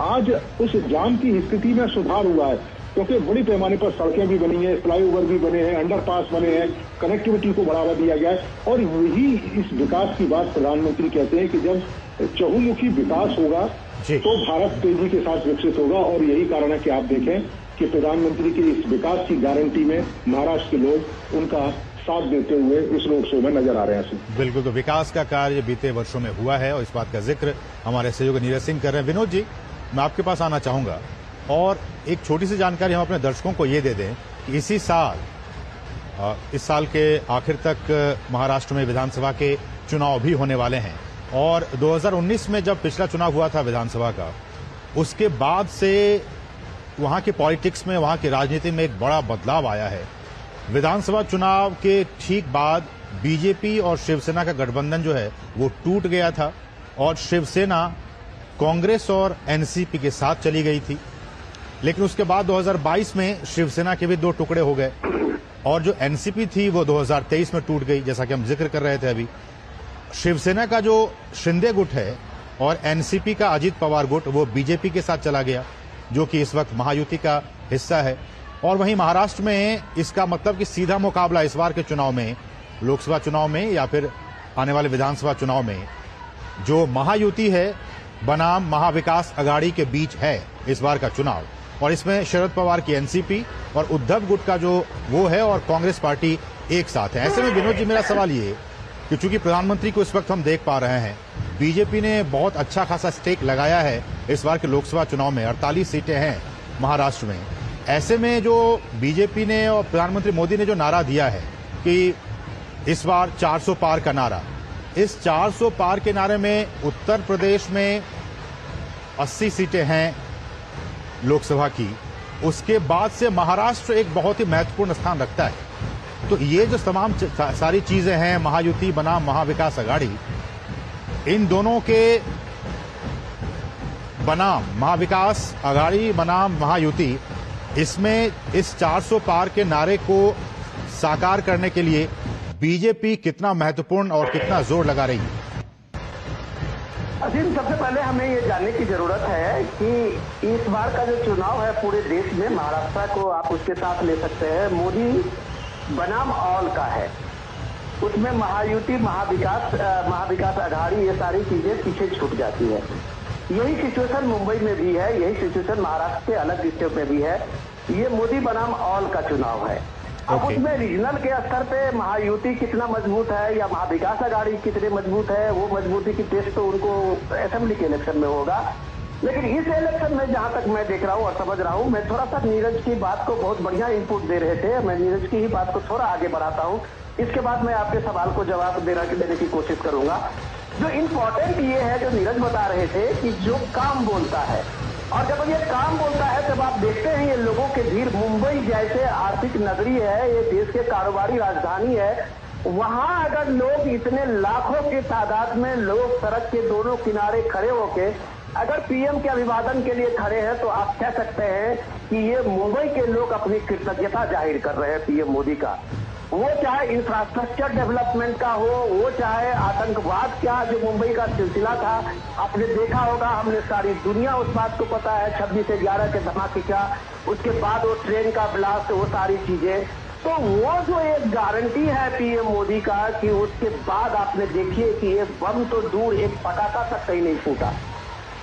आज उस जाम की स्थिति में सुधार हुआ है, क्योंकि बड़ी पैमाने पर सड़कें भी बनी है, फ्लाईओवर भी बने हैं, अंडरपास बने हैं, कनेक्टिविटी को बढ़ावा दिया गया है। और यही इस विकास की बात प्रधानमंत्री कहते हैं कि जब चहुमुखी विकास होगा तो भारत तेजी के साथ विकसित होगा। और यही कारण है कि आप देखें कि प्रधानमंत्री की इस विकास की गारंटी में महाराष्ट्र के लोग उनका साथ देते हुए इस रोड शो में नजर आ रहे हैं। बिल्कुल, तो विकास का कार्य बीते वर्षों में हुआ है और इस बात का जिक्र हमारे सहयोगी नीरज सिंह कर रहे हैं। विनोद जी, मैं आपके पास आना चाहूंगा और एक छोटी सी जानकारी हम अपने दर्शकों को ये दे दें कि इस साल के आखिर तक महाराष्ट्र में विधानसभा के चुनाव भी होने वाले हैं और 2019 में जब पिछला चुनाव हुआ था विधानसभा का, उसके बाद से वहां के पॉलिटिक्स में, वहां की राजनीति में एक बड़ा बदलाव आया है। विधानसभा चुनाव के ठीक बाद बीजेपी और शिवसेना का गठबंधन जो है वो टूट गया था और शिवसेना कांग्रेस और एनसीपी के साथ चली गई थी। लेकिन उसके बाद 2022 में शिवसेना के भी दो टुकड़े हो गए और जो एनसीपी थी वो 2023 में टूट गई, जैसा कि हम जिक्र कर रहे थे अभी। शिवसेना का जो शिंदे गुट है और एनसीपी का अजित पवार गुट वो बीजेपी के साथ चला गया, जो कि इस वक्त महायुति का हिस्सा है। और वहीं महाराष्ट्र में इसका मतलब कि सीधा मुकाबला इस बार के चुनाव में, लोकसभा चुनाव में या फिर आने वाले विधानसभा चुनाव में, जो महायुति है बनाम महाविकास अघाड़ी के बीच है इस बार का चुनाव। और इसमें शरद पवार की एनसीपी और उद्धव गुट का जो वो है और कांग्रेस पार्टी एक साथ है। ऐसे में विनोद जी, मेरा सवाल ये कि चूंकि प्रधानमंत्री को इस वक्त हम देख पा रहे हैं, बीजेपी ने बहुत अच्छा खासा स्टेक लगाया है इस बार के लोकसभा चुनाव में, 48 सीटें हैं महाराष्ट्र में। ऐसे में जो बीजेपी ने और प्रधानमंत्री मोदी ने जो नारा दिया है कि इस बार 400 पार का नारा, इस 400 पार के नारे में उत्तर प्रदेश में 80 सीटें हैं लोकसभा की, उसके बाद से महाराष्ट्र एक बहुत ही महत्वपूर्ण स्थान रखता है। तो ये जो तमाम सारी चीजें हैं, महायुति बनाम महाविकास आघाड़ी, इन दोनों के बनाम महाविकास आघाड़ी बनाम महायुति, इसमें इस 400 पार के नारे को साकार करने के लिए बीजेपी कितना महत्वपूर्ण और कितना जोर लगा रही है? अजीम, सबसे पहले हमें ये जानने की जरूरत है कि इस बार का जो चुनाव है पूरे देश में, महाराष्ट्र को आप उसके साथ ले सकते हैं, मोदी बनाम ऑल का है। उसमें महायुति, महाविकास आघाड़ी, ये सारी चीजें पीछे छूट जाती है। यही सिचुएशन मुंबई में भी है, यही सिचुएशन महाराष्ट्र के अलग डिस्ट्रिक्ट में भी है। ये मोदी बनाम ऑल का चुनाव है। अब उसमें रीजनल के स्तर पे महायुति कितना मजबूत है या महाविकास आघाड़ी कितने मजबूत है, वो मजबूती की टेस्ट तो उनको असेंबली के इलेक्शन में होगा। लेकिन इस इलेक्शन में जहां तक मैं देख रहा हूं और समझ रहा हूं, मैं थोड़ा सा नीरज की बात को बहुत बढ़िया इनपुट दे रहे थे, मैं नीरज की ही बात को थोड़ा आगे बढ़ाता हूं। इसके बाद मैं आपके सवाल को जवाब देने की कोशिश करूंगा। जो इम्पोर्टेंट ये है, जो नीरज बता रहे थे कि जो काम बोलता है, और जब ये काम बोलता है तब आप देखते हैं ये लोगों के भीड़, मुंबई जैसे आर्थिक नगरी है, ये देश के कारोबारी राजधानी है, वहां अगर लोग इतने लाखों की तादाद में लोग सड़क के दोनों किनारे खड़े होके अगर पीएम के अभिवादन के लिए खड़े हैं, तो आप कह सकते हैं कि ये मुंबई के लोग अपनी कृतज्ञता जाहिर कर रहे हैं पीएम मोदी का। वो चाहे इंफ्रास्ट्रक्चर डेवलपमेंट का हो, वो चाहे आतंकवाद का जो मुंबई का सिलसिला था, आपने देखा होगा, हमने सारी दुनिया उस बात को पता है, 26/11 के धमाके का, उसके बाद वो ट्रेन का ब्लास्ट, वो सारी चीजें। तो वो जो एक गारंटी है पीएम मोदी का कि उसके बाद आपने देखिए कि एक बम तो दूर, एक पटाखा तक कहीं नहीं फूटा।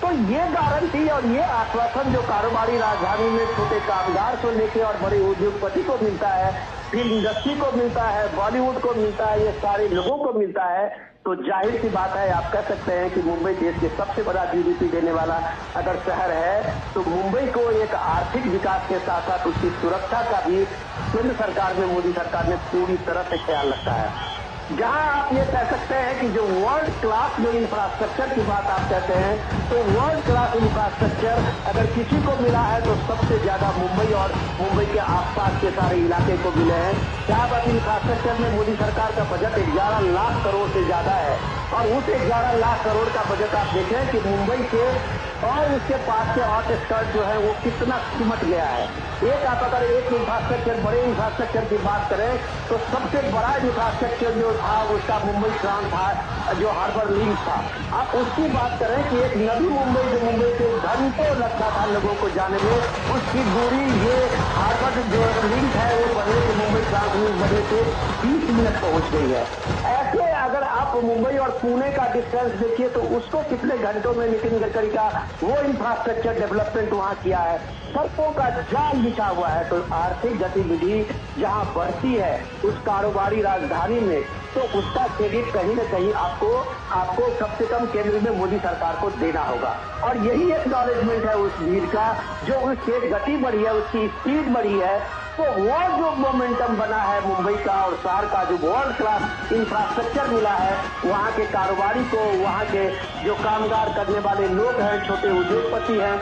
तो ये गारंटी और ये आश्वासन जो कारोबारी राजधानी में छोटे कामगार को लेके और बड़े उद्योगपति को मिलता है, फिल्म इंडस्ट्री को मिलता है, बॉलीवुड को मिलता है, ये सारे लोगों को मिलता है, तो जाहिर सी बात है, आप कह सकते हैं कि मुंबई देश के सबसे बड़ा जीडीपी देने वाला अगर शहर है, तो मुंबई को एक आर्थिक विकास के साथ साथ उसकी सुरक्षा का भी केंद्र सरकार में, मोदी सरकार ने पूरी तरह से ख्याल रखा है। जहां आप ये कह सकते हैं कि जो वर्ल्ड क्लास जो इंफ्रास्ट्रक्चर की बात आप कहते हैं, तो वर्ल्ड क्लास इंफ्रास्ट्रक्चर अगर किसी को मिला है तो सबसे ज्यादा मुंबई और मुंबई के आसपास के सारे इलाके को मिले हैं। क्या बात, इंफ्रास्ट्रक्चर में मोदी सरकार का बजट 11 लाख करोड़ से ज्यादा है, और उस 11 लाख करोड़ का बजट आप देखें कि मुंबई के और उसके पास के आउटस्कर्ट जो है वो कितना सिमट गया है। एक आप अगर एक इंफ्रास्ट्रक्चर, बड़े इंफ्रास्ट्रक्चर की बात करें, तो सबसे बड़ा इंफ्रास्ट्रक्चर जो था उसका मुंबई ट्रांस था, जो हार्बर लिंक था। आप उसकी बात करें कि एक नवी मुंबई, जो मुंबई से घंटों लगता था लोगों को जाने में, उसकी दूरी ये हार्बर जो लिंक है वो बनने से, मुंबई ट्रांस लिंक बनने से 20 मिनट पहुंच गई है। ऐसे अगर आप मुंबई और पुणे का डिस्टेंस देखिए तो उसको कितने घंटों में नितिन गडकरी का वो इंफ्रास्ट्रक्चर डेवलपमेंट वहां किया है, सड़कों का जाल बिछा हुआ है। तो आर्थिक गतिविधि जहां बढ़ती है उस कारोबारी राजधानी में, तो उसका क्रेडिट कहीं न कहीं आपको कम से कम केंद्र में मोदी सरकार को देना होगा। और यही एक्नॉलेजमेंट है उस भीड़ का, जो उसकी गति बढ़ी है, उसकी स्पीड बढ़ी है। तो वो जो मोमेंटम बना है मुंबई का और शहर का, जो वर्ल्ड क्लास इंफ्रास्ट्रक्चर मिला है वहाँ के कारोबारी को, वहाँ के जो कामगार करने वाले लोग हैं, छोटे उद्योगपति हैं,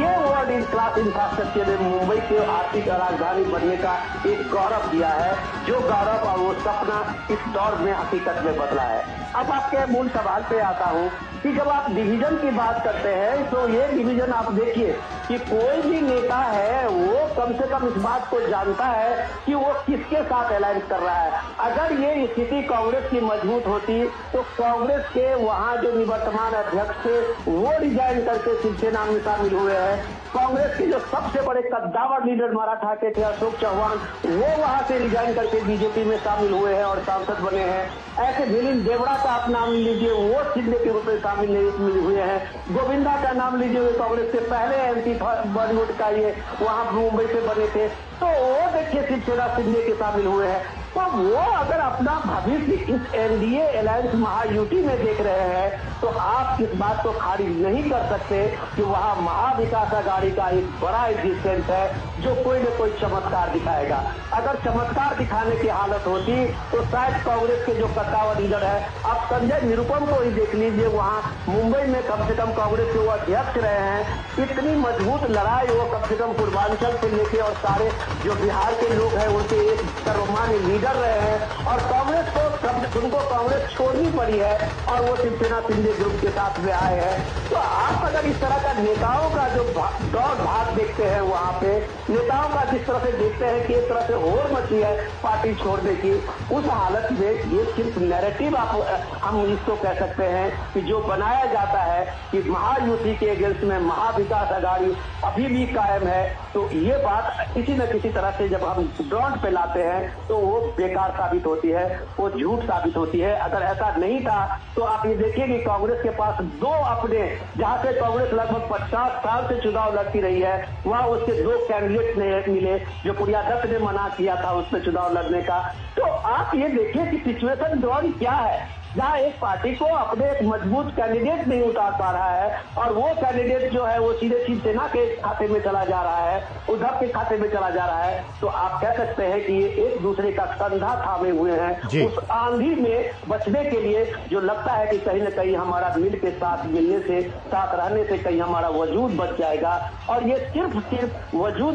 ये वर्ल्ड क्लास इंफ्रास्ट्रक्चर ने मुंबई के आर्थिक राजधानी बनने का एक गौरव दिया है, जो गौरव और वो सपना इस दौर में हकीकत में बदला है। अब आपके मूल सवाल पे आता हूँ कि जब आप डिवीजन की बात करते हैं, तो ये डिवीजन आप देखिए कि कोई भी नेता है वो कम से कम इस बात को जानता है कि वो किसके साथ अलायंस कर रहा है। अगर ये स्थिति कांग्रेस की मजबूत होती तो कांग्रेस के वहाँ जो निवर्तमान अध्यक्ष थे वो रिजाइन करके शिवसेना में शामिल हुए हैं। कांग्रेस के जो सबसे बड़े कद्दावर लीडर मराठा के थे अशोक चौहान, वो वहां से रिजाइन करके बीजेपी में शामिल हुए हैं और सांसद बने हैं। ऐसे मिलिंद देवड़ा का आप नाम लीजिए, वो शिंदे के रूप में शामिल हुए हैं। गोविंदा का नाम लीजिए, कांग्रेस के पहले एमपी बॉलीवुड का, ये वहां मुंबई से बने थे, तो वो देखिए शिवसेना शिंदे के शामिल हुए हैं। तो वो अगर अपना भविष्य इस एनडीए अलायंस महायुति में देख रहे हैं, तो आप इस बात को खारिज नहीं कर सकते कि वहां महाविकास आघाड़ी का एक बड़ा एग्जिस्टेंस है जो कोई न कोई चमत्कार दिखाएगा। अगर चमत्कार दिखाने की हालत होती तो शायद कांग्रेस के जो कद्दावर लीडर है, आप संजय निरुपम को ही देख लीजिए, वहां मुंबई में कम से कम कांग्रेस के वो अध्यक्ष रहे हैं। इतनी मजबूत लड़ाई वो कम से कम पूर्वांचल से लेके और सारे जो बिहार के लोग हैं उनके एक सर्वमान्य लीडर रहे हैं और कांग्रेस को उनको कांग्रेस छोड़नी पड़ी है और वो शिवसेना शिंदे ग्रुप के साथ में आए हैं। तो आप अगर इस तरह का नेताओं का जो दौड़ भाग देखते हैं वहां पे, नेताओं का जिस तरह से देखते हैं कि एक तरह से होड़ मची है पार्टी छोड़ने की, उस हालत में ये सिर्फ नैरेटिव हम इसको कह सकते हैं कि जो बनाया जाता है कि महायुति के अगेंस्ट में महाविकास आघाड़ी अभी भी कायम है, तो ये बात किसी न किसी तरह से जब हम ग्राउंड पे लाते हैं तो वो बेकार साबित होती है, वो झूठ साबित होती है। अगर ऐसा नहीं था तो आप ये देखिए कि कांग्रेस के पास दो अपने, जहां से कांग्रेस लगभग 50 साल से चुनाव लड़ती रही है, वहां उसके दो कैंडिडेट नहीं मिले जो प्रिया दत्त ने मना किया था उसमें चुनाव लड़ने का। तो आप ये देखिए कि सिचुएशन ग्राउंड क्या है, जहां एक पार्टी को अपने एक मजबूत कैंडिडेट नहीं उतार पा रहा है और वो कैंडिडेट जो है वो सीधे शिवसेना के खाते में चला जा रहा है, उद्धव के खाते में चला जा रहा है। तो आप कह सकते हैं कि ये एक दूसरे का कंधा थामे हुए हैं। उस आंधी में बचने के लिए जो लगता है कि कहीं न कहीं हमारा मिल के साथ मिलने से, साथ रहने से कहीं हमारा वजूद बच जाएगा, और ये सिर्फ वजूद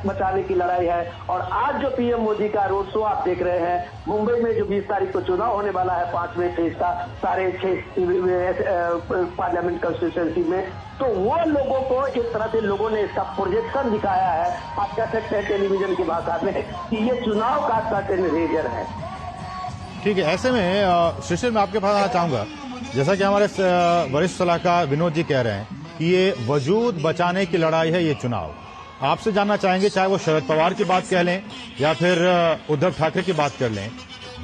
बचाने की लड़ाई है। और आज जो पीएम मोदी का रोड शो आप देख रहे हैं, मुंबई में जो 20 तारीख को चुनाव होने वाला है 5वें इसका सारे 6 पार्लियामेंट कंस्टिट्यूएंसी में, तो वो लोगों को एक तरह से लोगों ने इसका प्रोजेक्शन दिखाया है, आप कह सकते हैं टेलीविजन की भाषा में, कि ये चुनाव का कर्टेन रेजर है। ठीक है, ऐसे में शिशिर मैं आपके पास आना चाहूंगा, जैसा कि हमारे वरिष्ठ सलाहकार विनोद जी कह रहे हैं कि ये वजूद बचाने की लड़ाई है ये चुनाव। आपसे जानना चाहेंगे, चाहे वो शरद पवार की बात कह लें या फिर उद्धव ठाकरे की बात कर लें,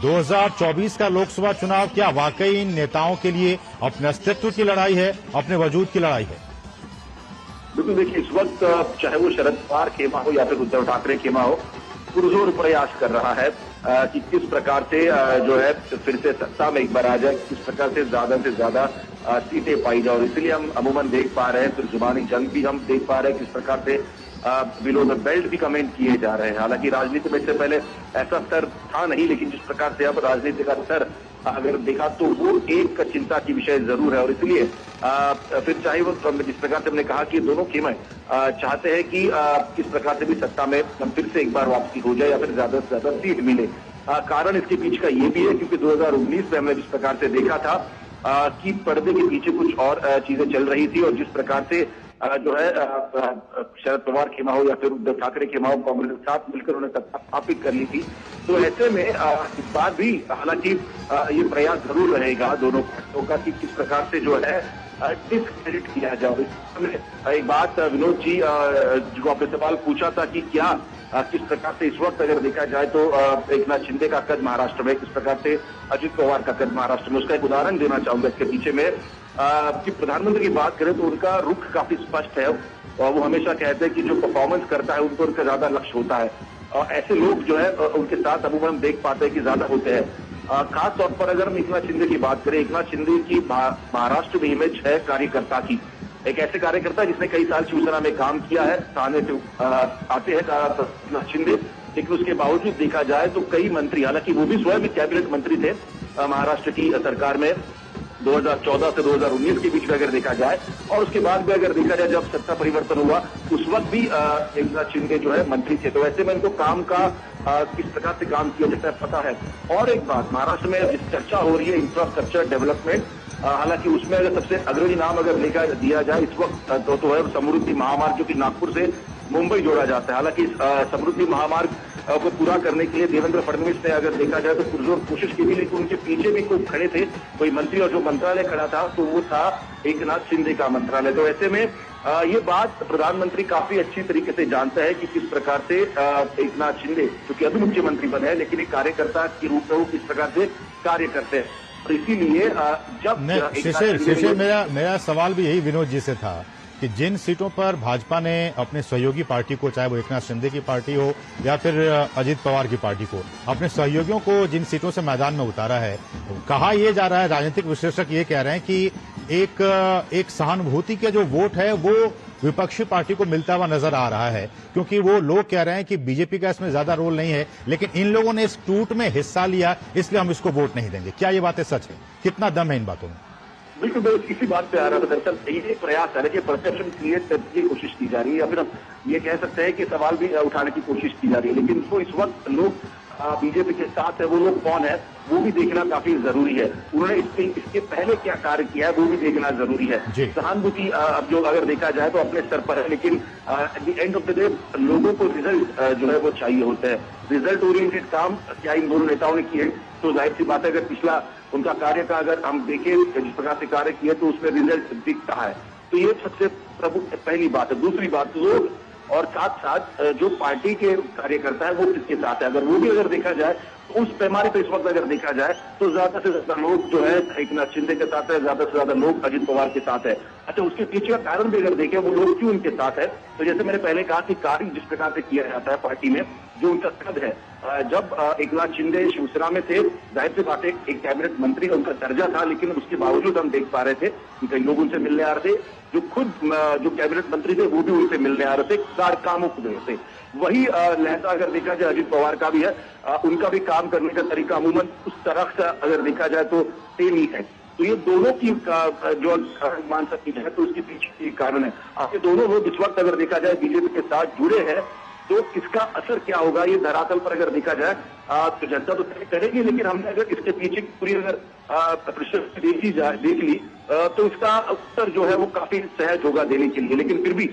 2024 का लोकसभा चुनाव क्या वाकई इन नेताओं के लिए अपने अस्तित्व की लड़ाई है, अपने वजूद की लड़ाई है? बिल्कुल, देखिए इस वक्त चाहे वो शरद पवार खेमा हो या फिर उद्धव ठाकरे खेमा हो, पुरजोर प्रयास कर रहा है कि किस प्रकार से जो है फिर से सत्ता में एक बार आ जाए, किस प्रकार से ज्यादा सीटें पाई जाए। और इसलिए हम अमूमन देख पा रहे हैं, फिर जुबानी जंग भी हम देख पा रहे हैं, किस प्रकार से बिलो द बेल्ट भी कमेंट किए जा रहे हैं। हालांकि राजनीति में इससे पहले ऐसा स्तर था नहीं, लेकिन जिस प्रकार से अब राजनीति का स्तर अगर देखा तो वो एक चिंता की विषय जरूर है। और इसलिए फिर चाहे वो जिस प्रकार से हमने कहा कि दोनों खेमे चाहते हैं कि किस प्रकार से भी सत्ता में फिर से एक बार वापसी हो जाए या फिर ज्यादा से ज्यादा सीट मिले। कारण इसके पीछे का ये भी है क्योंकि 2019 में हमने जिस प्रकार से देखा था कि पर्दे के पीछे कुछ और चीजें चल रही थी, और जिस प्रकार से जो है शरद पवार खेमा हो या फिर उद्धव ठाकरे खेमा हो, कांग्रेस के साथ मिलकर उन्हें सत्ता स्थापित कर ली थी। तो ऐसे में इस बार भी हालांकि ये प्रयास जरूर रहेगा दोनों पार्टियों का कि किस प्रकार से जो है डिस्क्रेडिट किया जाए। एक बात विनोद जी जो आपने सवाल पूछा था कि क्या किस प्रकार से इस वक्त अगर देखा जाए तो एक नाथ शिंदे का कद महाराष्ट्र में, किस प्रकार से अजित पवार का कद महाराष्ट्र में, उसका एक उदाहरण देना चाहूंगा इसके पीछे में। कि प्रधानमंत्री की बात करें तो उनका रुख काफी स्पष्ट है और वो हमेशा कहते हैं कि जो परफॉर्मेंस करता है उनको उनका ज्यादा लक्ष्य होता है, और ऐसे लोग जो है उनके साथ अमूमन हम देख पाते हैं कि ज्यादा होते हैं। खास तौर पर अगर हम एक नाथ शिंदे की बात करें, एक नाथ शिंदे की महाराष्ट्र में इमेज है कार्यकर्ता की, एक ऐसे कार्यकर्ता जिसने कई साल शिवसेना में काम किया है, थाने से आते हैं नाथ शिंदे, लेकिन उसके बावजूद देखा जाए तो कई मंत्री, हालांकि वो भी स्वयं कैबिनेट मंत्री थे महाराष्ट्र की सरकार में 2014 से 2019 के बीच में अगर देखा जाए, और उसके बाद भी अगर देखा जाए जब सत्ता परिवर्तन हुआ उस वक्त भी एक नाथ शिंदे जो है मंत्री थे। तो ऐसे में इनको काम का किस प्रकार से काम किया जाता है पता है। और एक बात, महाराष्ट्र में जिस चर्चा हो रही है इंफ्रास्ट्रक्चर डेवलपमेंट, हालांकि उसमें अगर सबसे अग्रणी नाम अगर लेकर दिया जाए इस वक्त तो है समृद्धि महामार्ग, जो कि नागपुर से मुंबई जोड़ा जाता है। हालांकि समृद्धि महामार्ग को पूरा करने के लिए देवेंद्र फडणवीस ने अगर देखा जाए तो पुरजोर कोशिश की थी, लेकिन उनके पीछे भी कोई खड़े थे, कोई मंत्री, और जो मंत्रालय खड़ा था तो वो था एक नाथ शिंदे का मंत्रालय। तो ऐसे में ये बात प्रधानमंत्री काफी अच्छी तरीके से जानता है कि किस प्रकार से एक नाथ शिंदे, जो कि अभी मुख्यमंत्री बने हैं लेकिन एक कार्यकर्ता के रूप में वो किस प्रकार से कार्य करते हैं। और इसीलिए जब शिशिर मेरा सवाल भी यही विनोद जी से था कि जिन सीटों पर भाजपा ने अपने सहयोगी पार्टी को, चाहे वो एक नाथ शिंदे की पार्टी हो या फिर अजित पवार की पार्टी को, अपने सहयोगियों को जिन सीटों से मैदान में उतारा है, कहा यह जा रहा है, राजनीतिक विश्लेषक ये कह रहे हैं कि एक सहानुभूति के जो वोट है वो विपक्षी पार्टी को मिलता हुआ नजर आ रहा है, क्योंकि वो लोग कह रहे हैं कि बीजेपी का इसमें ज्यादा रोल नहीं है, लेकिन इन लोगों ने इस टूट में हिस्सा लिया इसलिए हम इसको वोट नहीं देंगे। क्या ये बातें सच है? कितना दम है इन बातों में? बिल्कुल मैं इसी बात पे आ रहा था। दरअसल ये प्रयास है कि परसेप्शन क्रिएट करने की कोशिश की जा रही है, या फिर हम ये कह सकते हैं कि सवाल भी उठाने की कोशिश की जा रही है। लेकिन जो इस वक्त लोग बीजेपी के साथ है, वो लोग कौन है वो भी देखना काफी जरूरी है। उन्होंने इसके पहले क्या कार्य किया है वो भी देखना जरूरी है। सहानुभूति अब जो अगर देखा जाए तो अपने स्तर पर है, लेकिन at the end of the day लोगों को रिजल्ट जो है वो चाहिए होता है। रिजल्ट ओरिएंटेड काम क्या इन दोनों नेताओं ने किए, तो जाहिर सी बात है अगर पिछला उनका कार्य का अगर हम देखें जिस प्रकार से कार्य किए तो उसमें रिजल्ट दिखता है। तो ये सबसे प्रमुख पहली बात है। दूसरी बात, लोग और साथ साथ जो पार्टी के कार्यकर्ता है वो किसके साथ है, अगर वो भी अगर देखा जाए तो उस पैमाने पर इस वक्त अगर देखा जाए तो ज्यादा से ज्यादा लोग जो है एकनाथ शिंदे के साथ है, ज्यादा से ज्यादा लोग अजित पवार के साथ है। अच्छा, उसके पीछे का कारण भी अगर देखें वो लोग क्यों उनके साथ है, तो जैसे मैंने पहले कहा कि कार्य जिस प्रकार से किया जाता है पार्टी में, जो उनका कद है, जब एकनाथ शिंदे शिवसेना में थे, जाहिर सी बात है एक कैबिनेट मंत्री का उनका दर्जा था, लेकिन उसके बावजूद हम देख पा रहे थे कि कई लोग उनसे मिलने आ रहे थे, जो खुद जो कैबिनेट मंत्री थे वो भी उनसे मिलने आ रहे थे, कामों से। वही लहजा अगर देखा जाए अजित पवार का भी है, उनका भी काम करने का तरीका अमूमन उस तरह से अगर देखा जाए तो सेम ही है। तो ये दोनों की जो मान सकती है तो उसके पीछे कारण है। आपके दोनों लोग इस वक्त अगर देखा जाए बीजेपी के साथ जुड़े हैं, तो इसका असर क्या होगा ये धरातल पर अगर देखा जाए तो जनता तो तय करेगी, लेकिन हमने अगर इसके पीछे की पूरी अगर देख ली तो इसका उत्तर जो है वो काफी सहज होगा देने के लिए, लेकिन फिर भी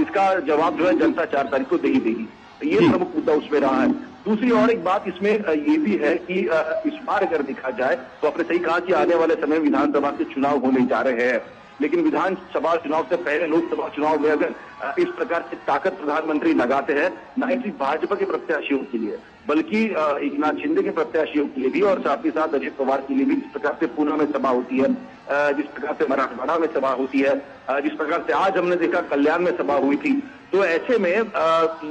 इसका जवाब जो है जनता 4 तारीख को दे ही देगी। ये प्रमुख मुद्दा उसमें रहा है। दूसरी और एक बात इसमें ये भी है कि इस बार अगर देखा जाए तो आपने सही कहा कि आने वाले समय विधानसभा के चुनाव होने जा रहे हैं, लेकिन विधानसभा चुनाव से पहले लोकसभा चुनाव में अगर इस प्रकार से ताकत प्रधानमंत्री लगाते हैं, न ही सिर्फ भाजपा के प्रत्याशियों के लिए बल्कि एकनाथ शिंदे के प्रत्याशियों के लिए भी, और साथ ही साथ अजित पवार के लिए भी, जिस प्रकार से पूना में सभा होती है, जिस प्रकार से मराठवाड़ा में सभा होती है, जिस प्रकार से आज हमने देखा कल्याण में सभा हुई थी, तो ऐसे में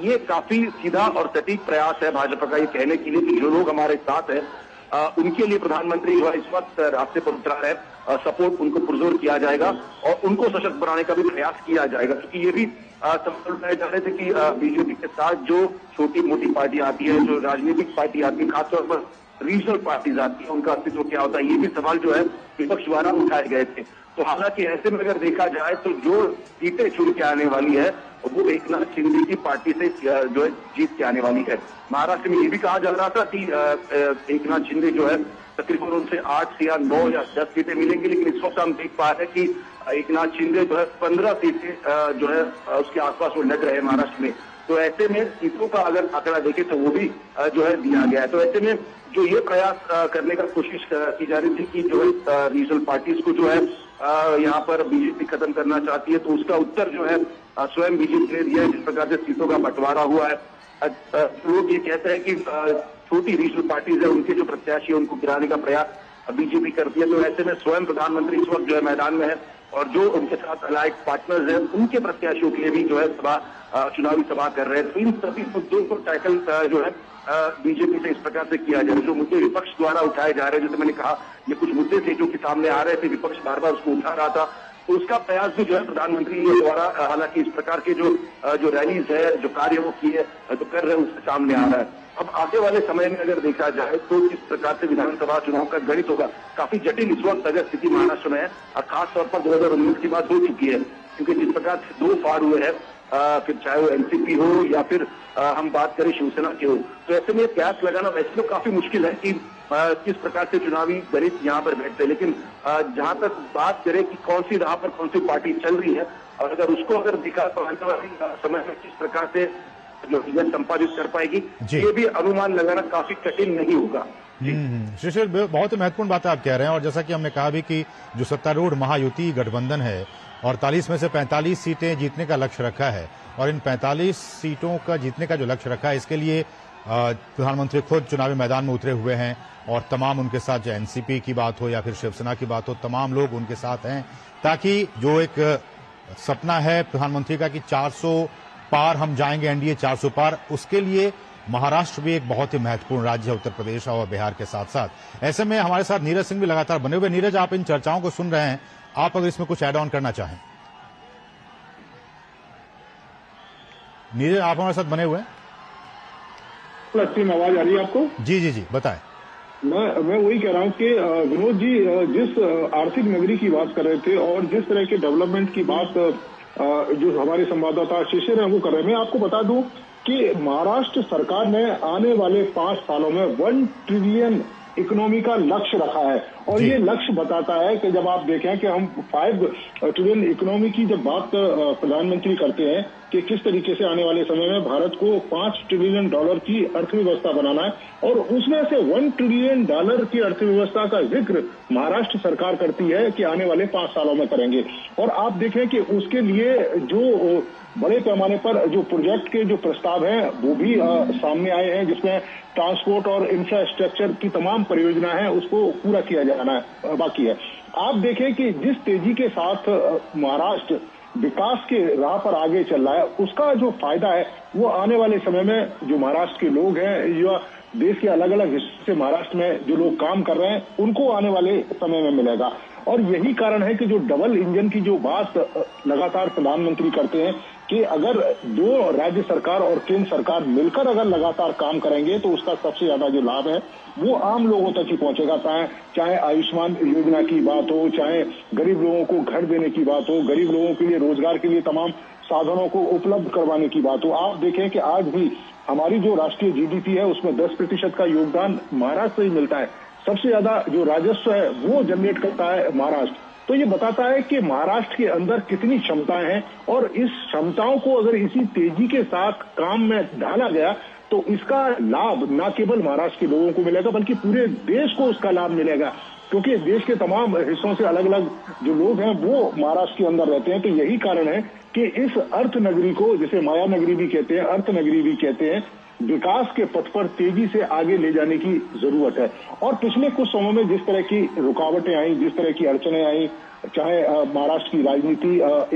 ये काफी सीधा और सटीक प्रयास है भाजपा का ये कहने के लिए कि जो लोग हमारे साथ है उनके लिए प्रधानमंत्री जो है इस वक्त रास्ते पर उतरा है, सपोर्ट उनको पुरजोर किया जाएगा और उनको सशक्त बनाने का भी प्रयास किया जाएगा। क्योंकि ये भी सवाल उठाए जा रहे थे कि बीजेपी के साथ जो छोटी मोटी पार्टी आती है, जो राजनीतिक पार्टी आती है, खासतौर पर रीजनल पार्टीज आती है, उनका अस्तित्व क्या होता है, ये भी सवाल जो है विपक्ष द्वारा उठाए गए थे। तो हालांकि ऐसे में अगर देखा जाए तो जो सीटें चुन के आने वाली है वो एकनाथ शिंदे की पार्टी से जो है जीत के आने वाली है। महाराष्ट्र में ये भी कहा जा रहा था कि एकनाथ शिंदे जो है तकरीबन उनसे 8 या 9 या 10 सीटें मिलेंगी, लेकिन इस वक्त हम देख पा रहे हैं कि एकनाथ शिंदे जो है 15 सीटें जो है उसके आसपास वो लग रहे हैं महाराष्ट्र में। तो ऐसे में सीटों का अगर आंकड़ा देखें तो वो भी जो है दिया गया है। तो ऐसे में जो ये प्रयास करने का कोशिश की जा रही थी कि जो है रीजनल पार्टीज को जो है यहाँ पर बीजेपी खत्म करना चाहती है, तो उसका उत्तर जो है स्वयं बीजेपी ने दिया है। जिस प्रकार से सीटों का बंटवारा हुआ है, लोग ये कहते हैं कि छोटी रीजनल पार्टीज है उनके जो प्रत्याशी है उनको गिराने का प्रयास बीजेपी करती है। तो ऐसे में स्वयं प्रधानमंत्री इस वक्त जो है मैदान में है और जो उनके साथ अलाइड पार्टनर्स हैं उनके प्रत्याशियों के लिए भी जो है चुनावी सभा कर रहे हैं। तो इन सभी मुद्दों को टैकल जो है बीजेपी से इस प्रकार से किया जाए। जो मुद्दे विपक्ष द्वारा उठाए जा रहे हैं, जैसे मैंने कहा ये कुछ मुद्दे थे जो कि सामने आ रहे थे, विपक्ष बार बार उसको उठा रहा था, तो उसका प्रयास भी जो है प्रधानमंत्री द्वारा हालांकि इस प्रकार के जो रैलीज है, जो कार्य वो किए जो कर रहे हैं उससे सामने आ रहा है। अब आगे वाले समय में अगर देखा जाए तो किस प्रकार से विधानसभा चुनाव का गणित होगा, काफी जटिल इस वक्त अगर स्थिति महाराष्ट्र में है, और खासतौर पर 2019 की बात हो चुकी है, क्योंकि जिस प्रकार से 2 फाड़ हुए हैं, फिर चाहे वो एनसीपी हो या फिर हम बात करें शिवसेना की हो, तो ऐसे में कयास लगाना वैसे तो काफी मुश्किल है कि किस प्रकार से चुनावी गणित यहाँ पर बैठते हैं। लेकिन जहां तक बात करें कि कौन सी राह पर कौन सी पार्टी चल रही है, और अगर उसको अगर दिखा तो आने वाले समय में किस प्रकार से जो विजय संपादित कर पाएगी, ये भी अनुमान लगाना काफी कठिन नहीं होगा। शिशिर, बहुत ही महत्वपूर्ण बात आप कह रहे हैं, और जैसा कि हमने कहा भी कि जो सत्तारूढ़ महायुति गठबंधन है 48 में से 45 सीटें जीतने का लक्ष्य रखा है, और इन 45 सीटों का जीतने का जो लक्ष्य रखा है इसके लिए प्रधानमंत्री खुद चुनावी मैदान में उतरे हुए हैं, और तमाम उनके साथ जो एनसीपी की बात हो या फिर शिवसेना की बात हो, तमाम लोग उनके साथ हैं, ताकि जो एक सपना है प्रधानमंत्री का कि 400 पार हम जाएंगे, एनडीए 400 पार, उसके लिए महाराष्ट्र भी एक बहुत ही महत्वपूर्ण राज्य है उत्तर प्रदेश और बिहार के साथ साथ। ऐसे में हमारे साथ नीरज सिंह भी लगातार बने हुए। नीरज, आप इन चर्चाओं को सुन रहे हैं, आप अगर इसमें कुछ ऐड ऑन करना चाहें। नीरज, आप हमारे साथ बने हुए हैं? आवाज आ रही है आपको? जी जी जी, बताएं। मैं वही कह रहा हूँ कि विनोद जी जिस आर्थिक नगरी की बात कर रहे थे और जिस तरह के डेवलपमेंट की बात जो हमारे संवाददाता शिशिर हैं वो कर रहे हैं, मैं आपको बता दूं कि महाराष्ट्र सरकार ने आने वाले 5 सालों में 1 ट्रिलियन इकोनॉमी का लक्ष्य रखा है और ये लक्ष्य बताता है कि जब आप देखें कि हम 5 ट्रिलियन इकोनॉमी की जब बात प्रधानमंत्री करते हैं कि किस तरीके से आने वाले समय में भारत को $5 ट्रिलियन की अर्थव्यवस्था बनाना है और उसमें से $1 ट्रिलियन की अर्थव्यवस्था का जिक्र महाराष्ट्र सरकार करती है कि आने वाले 5 सालों में करेंगे। और आप देखें कि उसके लिए जो बड़े पैमाने पर जो प्रोजेक्ट के जो प्रस्ताव हैं वो भी सामने आए हैं, जिसमें ट्रांसपोर्ट और इंफ्रास्ट्रक्चर की तमाम परियोजना है उसको पूरा किया जाना बाकी है। आप देखें कि जिस तेजी के साथ महाराष्ट्र विकास के राह पर आगे चल रहा है उसका जो फायदा है वो आने वाले समय में जो महाराष्ट्र के लोग हैं या देश के अलग अलग हिस्से से महाराष्ट्र में जो लोग काम कर रहे हैं उनको आने वाले समय में मिलेगा। और यही कारण है कि जो डबल इंजन की जो बात लगातार प्रधानमंत्री करते हैं कि अगर 2 राज्य सरकार और केंद्र सरकार मिलकर अगर लगातार काम करेंगे तो उसका सबसे ज्यादा जो लाभ है वो आम लोगों तक ही पहुंचेगा। चाहे आयुष्मान योजना की बात हो, चाहे गरीब लोगों को घर देने की बात हो, गरीब लोगों के लिए रोजगार के लिए तमाम साधनों को उपलब्ध करवाने की बात हो। आप देखें कि आज भी हमारी जो राष्ट्रीय जीडीपी है उसमें 10% का योगदान महाराष्ट्र से ही मिलता है। सबसे ज्यादा जो राजस्व है वो जनरेट करता है महाराष्ट्र। तो ये बताता है कि महाराष्ट्र के अंदर कितनी क्षमताएं हैं और इस क्षमताओं को अगर इसी तेजी के साथ काम में ढाला गया तो इसका लाभ न केवल महाराष्ट्र के लोगों को मिलेगा बल्कि पूरे देश को उसका लाभ मिलेगा, क्योंकि देश के तमाम हिस्सों से अलग अलग जो लोग हैं वो महाराष्ट्र के अंदर रहते हैं। तो यही कारण है कि इस अर्थ नगरी को, जिसे माया नगरी भी कहते हैं, अर्थ नगरी भी कहते हैं, विकास के पथ पर तेजी से आगे ले जाने की जरूरत है। और पिछले कुछ समय में जिस तरह की रुकावटें आई, जिस तरह की अड़चनें आई, चाहे महाराष्ट्र की राजनीति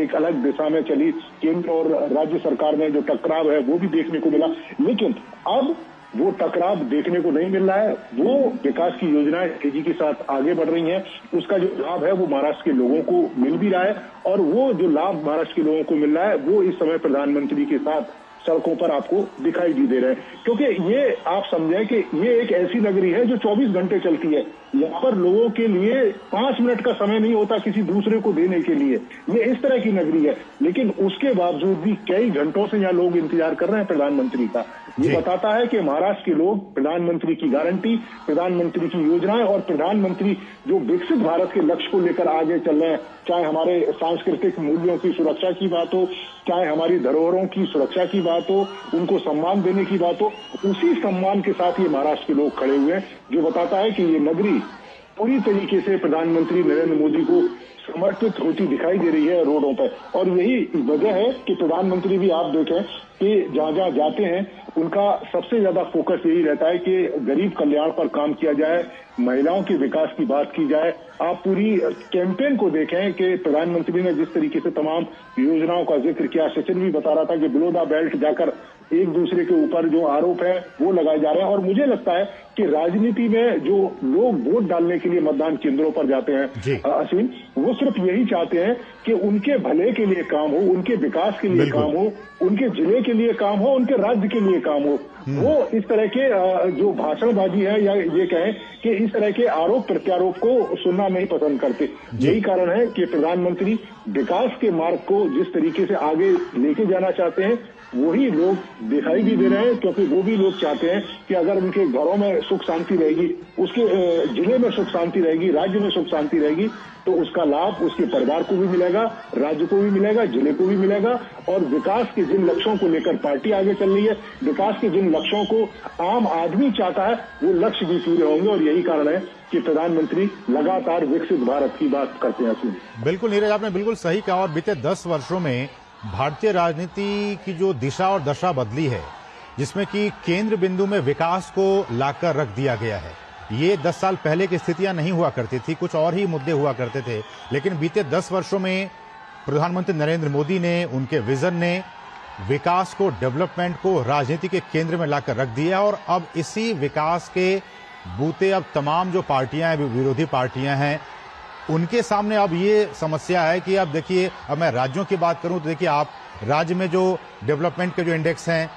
एक अलग दिशा में चली, केंद्र और राज्य सरकार में जो टकराव है वो भी देखने को मिला, लेकिन अब वो टकराव देखने को नहीं मिल रहा है। वो विकास की योजनाएं तेजी के साथ आगे बढ़ रही हैं, उसका जो लाभ है वो महाराष्ट्र के लोगों को मिल भी रहा है और वो जो लाभ महाराष्ट्र के लोगों को मिल रहा है वो इस समय प्रधानमंत्री के साथ सड़कों पर आपको दिखाई भी दे रहे हैं। क्योंकि ये आप समझें कि ये एक ऐसी नगरी है जो 24 घंटे चलती है। यहाँ पर लोगों के लिए 5 मिनट का समय नहीं होता किसी दूसरे को देने के लिए। ये इस तरह की नगरी है, लेकिन उसके बावजूद भी कई घंटों से यहाँ लोग इंतजार कर रहे हैं प्रधानमंत्री का। ये बताता है कि महाराष्ट्र के लोग प्रधानमंत्री की गारंटी, प्रधानमंत्री की योजनाएं और प्रधानमंत्री जो विकसित भारत के लक्ष्य को लेकर आगे चल रहे हैं, चाहे हमारे सांस्कृतिक मूल्यों की सुरक्षा की बात हो, चाहे हमारी धरोहरों की सुरक्षा की बात हो, उनको सम्मान देने की बात हो, उसी सम्मान के साथ ये महाराष्ट्र के लोग खड़े हुए हैं, जो बताता है कि ये नगरी पूरी तरीके से प्रधानमंत्री नरेंद्र मोदी को समर्पित होती दिखाई दे रही है रोडों पर। और यही वजह है कि प्रधानमंत्री भी आप देखें कि जहां जहां जाते हैं उनका सबसे ज्यादा फोकस यही रहता है कि गरीब कल्याण पर काम किया जाए, महिलाओं के विकास की बात की जाए। आप पूरी कैंपेन को देखें कि प्रधानमंत्री ने जिस तरीके से तमाम योजनाओं का जिक्र किया, सचिन भी बता रहा था कि बिलो द बेल्ट जाकर एक दूसरे के ऊपर जो आरोप है वो लगाए जा रहे हैं। और मुझे लगता है कि राजनीति में जो लोग वोट डालने के लिए मतदान केंद्रों पर जाते हैं असीम, वो सिर्फ यही चाहते हैं कि उनके भले के लिए काम हो, उनके विकास के लिए काम हो, उनके जिले के लिए काम हो, उनके राज्य के लिए काम हो। वो इस तरह के जो भाषणबाजी है या ये कहें कि इस तरह के आरोप प्रत्यारोप को सुनना नहीं पसंद करते। यही कारण है कि प्रधानमंत्री विकास के मार्ग को जिस तरीके से आगे लेके जाना चाहते हैं वही लोग दिखाई भी दे रहे हैं, क्योंकि वो भी लोग चाहते हैं कि अगर उनके घरों में सुख शांति रहेगी, उसके जिले में सुख शांति रहेगी, राज्य में सुख शांति रहेगी, तो उसका लाभ उसके परिवार को भी मिलेगा, राज्य को भी मिलेगा, जिले को भी मिलेगा। और विकास के जिन लक्ष्यों को लेकर पार्टी आगे चल रही है, विकास के जिन लक्ष्यों को आम आदमी चाहता है, वो लक्ष्य भी पूरे होंगे। और यही कारण है कि प्रधानमंत्री लगातार विकसित भारत की बात करते हैं। बिल्कुल नीरज, आपने बिल्कुल सही कहा। और बीते 10 वर्षों में भारतीय राजनीति की जो दिशा और दशा बदली है, जिसमें कि केंद्र बिंदु में विकास को लाकर रख दिया गया है। ये 10 साल पहले की स्थितियां नहीं हुआ करती थी, कुछ और ही मुद्दे हुआ करते थे, लेकिन बीते 10 वर्षों में प्रधानमंत्री नरेंद्र मोदी ने, उनके विजन ने विकास को, डेवलपमेंट को राजनीति के केंद्र में लाकर रख दिया। और अब इसी विकास के बूते अब तमाम जो पार्टियां हैं, विरोधी पार्टियां हैं, उनके सामने अब ये समस्या है कि अब देखिए, अब मैं राज्यों की बात करूं तो देखिए, आप राज्य में जो डेवलपमेंट के जो इंडेक्स हैं,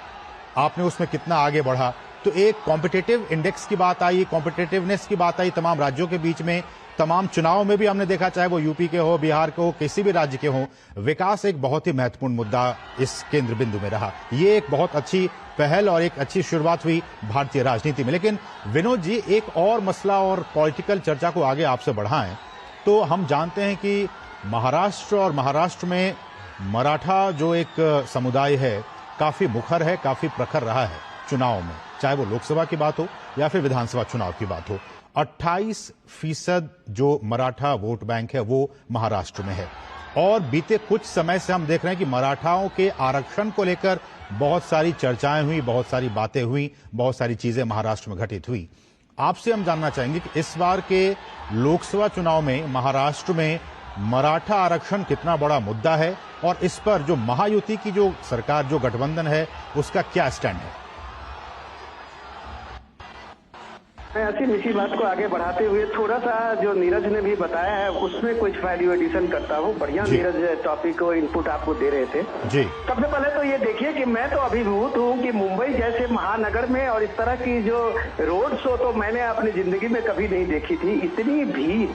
आपने उसमें कितना आगे बढ़ा, तो एक कॉम्पिटिटिव इंडेक्स की बात आई, कॉम्पिटिटिवनेस की बात आई तमाम राज्यों के बीच में। तमाम चुनाव में भी हमने देखा, चाहे वो यूपी के हो, बिहार के हो, किसी भी राज्य के हो, विकास एक बहुत ही महत्वपूर्ण मुद्दा इस केंद्र बिंदु में रहा। ये एक बहुत अच्छी पहल और एक अच्छी शुरुआत हुई भारतीय राजनीति में। लेकिन विनोद जी, एक और मसला और पॉलिटिकल चर्चा को आगे आपसे बढ़ाएं तो हम जानते हैं कि महाराष्ट्र में मराठा जो एक समुदाय है काफी मुखर है, काफी प्रखर रहा है चुनाव में, चाहे वो लोकसभा की बात हो या फिर विधानसभा चुनाव की बात हो। 28% जो मराठा वोट बैंक है वो महाराष्ट्र में है और बीते कुछ समय से हम देख रहे हैं कि मराठाओं के आरक्षण को लेकर बहुत सारी चर्चाएं हुई, बहुत सारी बातें हुई, बहुत सारी चीजें महाराष्ट्र में घटित हुई। आपसे हम जानना चाहेंगे कि इस बार के लोकसभा चुनाव में महाराष्ट्र में मराठा आरक्षण कितना बड़ा मुद्दा है और इस पर जो महायुति की जो सरकार, जो गठबंधन है, उसका क्या स्टैंड है? मैं इसी बात को आगे बढ़ाते हुए थोड़ा सा जो नीरज ने भी बताया है उसमें कुछ वैल्यू एडिशन करता हूँ। बढ़िया नीरज टॉपिक को इनपुट आपको दे रहे थे जी। सबसे पहले तो ये देखिए कि मैं तो अभिभूत हूँ कि मुंबई जैसे महानगर में और इस तरह की जो रोड शो तो मैंने अपनी जिंदगी में कभी नहीं देखी थी। इतनी भीड़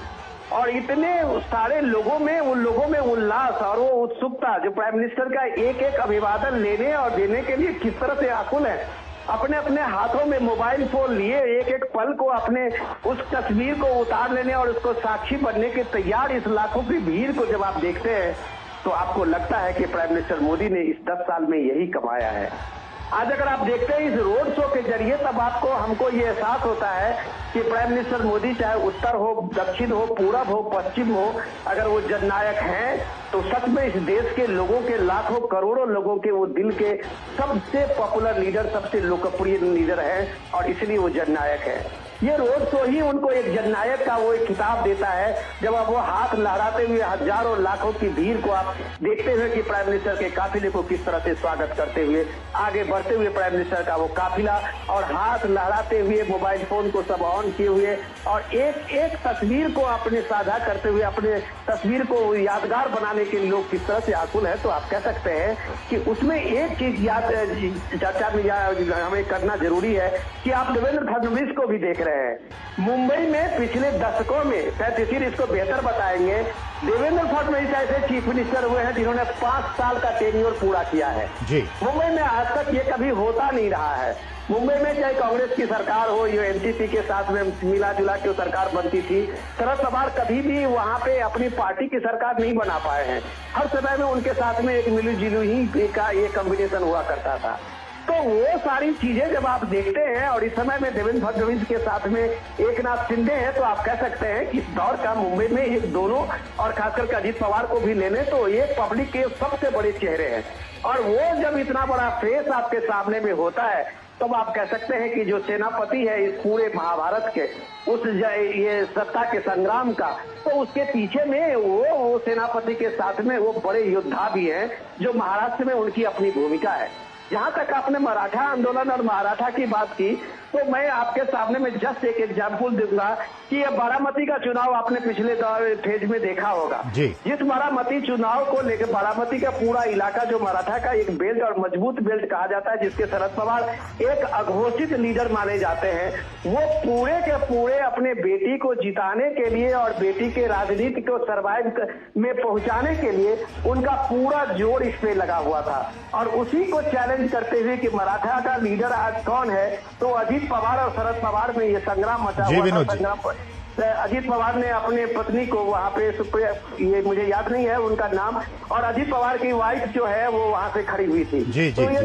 और इतने सारे लोगों में, उन लोगों में उल्लास और वो उत्सुकता जो प्राइम मिनिस्टर का एक एक अभिवादन लेने और देने के लिए किस तरह से आकुल है। अपने अपने हाथों में मोबाइल फोन लिए एक एक पल को अपने उस तस्वीर को उतार लेने और उसको साक्षी बनने के तैयार इस लाखों की भीड़ को जब आप देखते हैं तो आपको लगता है कि प्राइम मिनिस्टर मोदी ने इस 10 साल में यही कमाया है। आज अगर आप देखते हैं इस रोड शो के जरिए तब हमको ये एहसास होता है कि प्राइम मिनिस्टर मोदी चाहे उत्तर हो, दक्षिण हो, पूरब हो, पश्चिम हो, अगर वो जननायक हैं तो सच में इस देश के लोगों के लाखों करोड़ों लोगों के वो दिल के सबसे पॉपुलर लीडर, सबसे लोकप्रिय लीडर है और इसलिए वो जननायक है। ये रोड शो ही उनको एक जननायक का वो एक खिताब देता है जब आप वो हाथ लहराते हुए हजारों लाखों की भीड़ को आप देखते हुए कि प्राइम मिनिस्टर के काफिले को किस तरह से स्वागत करते हुए आगे बढ़ते हुए प्राइम मिनिस्टर का वो काफिला और हाथ लहराते हुए मोबाइल फोन को सब ऑन किए हुए और एक एक तस्वीर को अपने साझा करते हुए अपने तस्वीर को यादगार बनाने के लिए लोग किस तरह से आकुल है। तो आप कह सकते हैं कि उसमें एक चीज याद चर्चा में हमें करना जरूरी है कि आप देवेंद्र फडणवीस को भी देख रहे हैं। मुंबई में पिछले दशकों में, शायद इसीलिए इसको बेहतर बताएंगे, देवेंद्र फडणवीस ऐसे चीफ मिनिस्टर हुए हैं जिन्होंने 5 साल का टेन्योर पूरा किया है जी। मुंबई में आज तक ये कभी होता नहीं रहा है। मुंबई में चाहे कांग्रेस की सरकार हो, ये एनसीपी के साथ में मिला जुला के सरकार बनती थी, शरद पवार कभी भी वहां पे अपनी पार्टी की सरकार नहीं बना पाए हैं। हर समय में उनके साथ में एक मिली जुली ही का ये कॉम्बिनेशन हुआ करता था। तो वो सारी चीजें जब आप देखते हैं और इस समय में देवेंद्र फडणवीस के साथ में एकनाथ शिंदे हैं तो आप कह सकते हैं कि इस दौर का मुंबई में एक दोनों और खासकर अजीत पवार को भी ले लें तो ये पब्लिक के सबसे बड़े चेहरे हैं और वो जब इतना बड़ा फेस आपके सामने में होता है तब आप कह सकते हैं कि जो सेनापति है इस पूरे महाभारत के उस ये सत्ता के संग्राम का, तो उसके पीछे में वो सेनापति के साथ में वो बड़े योद्धा भी हैं जो महाराष्ट्र में उनकी अपनी भूमिका है। जहां तक आपने मराठा आंदोलन और मराठा की बात की तो मैं आपके सामने में जस्ट एक एग्जाम्पल दूंगा कि ये बारामती का चुनाव आपने पिछले फेज में देखा होगा। जिस बारामती चुनाव को लेकर बारामती का पूरा इलाका जो मराठा का एक बेल्ट और मजबूत बेल्ट कहा जाता है, जिसके शरद पवार एक अघोषित लीडर माने जाते हैं, वो पूरे के पूरे अपने बेटी को जिताने के लिए और बेटी के राजनीति को सर्वाइव में पहुंचाने के लिए उनका पूरा जोर इस पे लगा हुआ था और उसी को चैलेंज करते हुए कि मराठा का लीडर आज कौन है, तो अजीत पवार और शरद पवार में ये संग्राम मचा हुआ था। संग्राम अजीत पवार ने अपने पत्नी को वहां पे, ये मुझे याद नहीं है उनका नाम, और अजीत पवार की वाइफ जो है वो वहां से खड़ी हुई थी। जी, तो जी,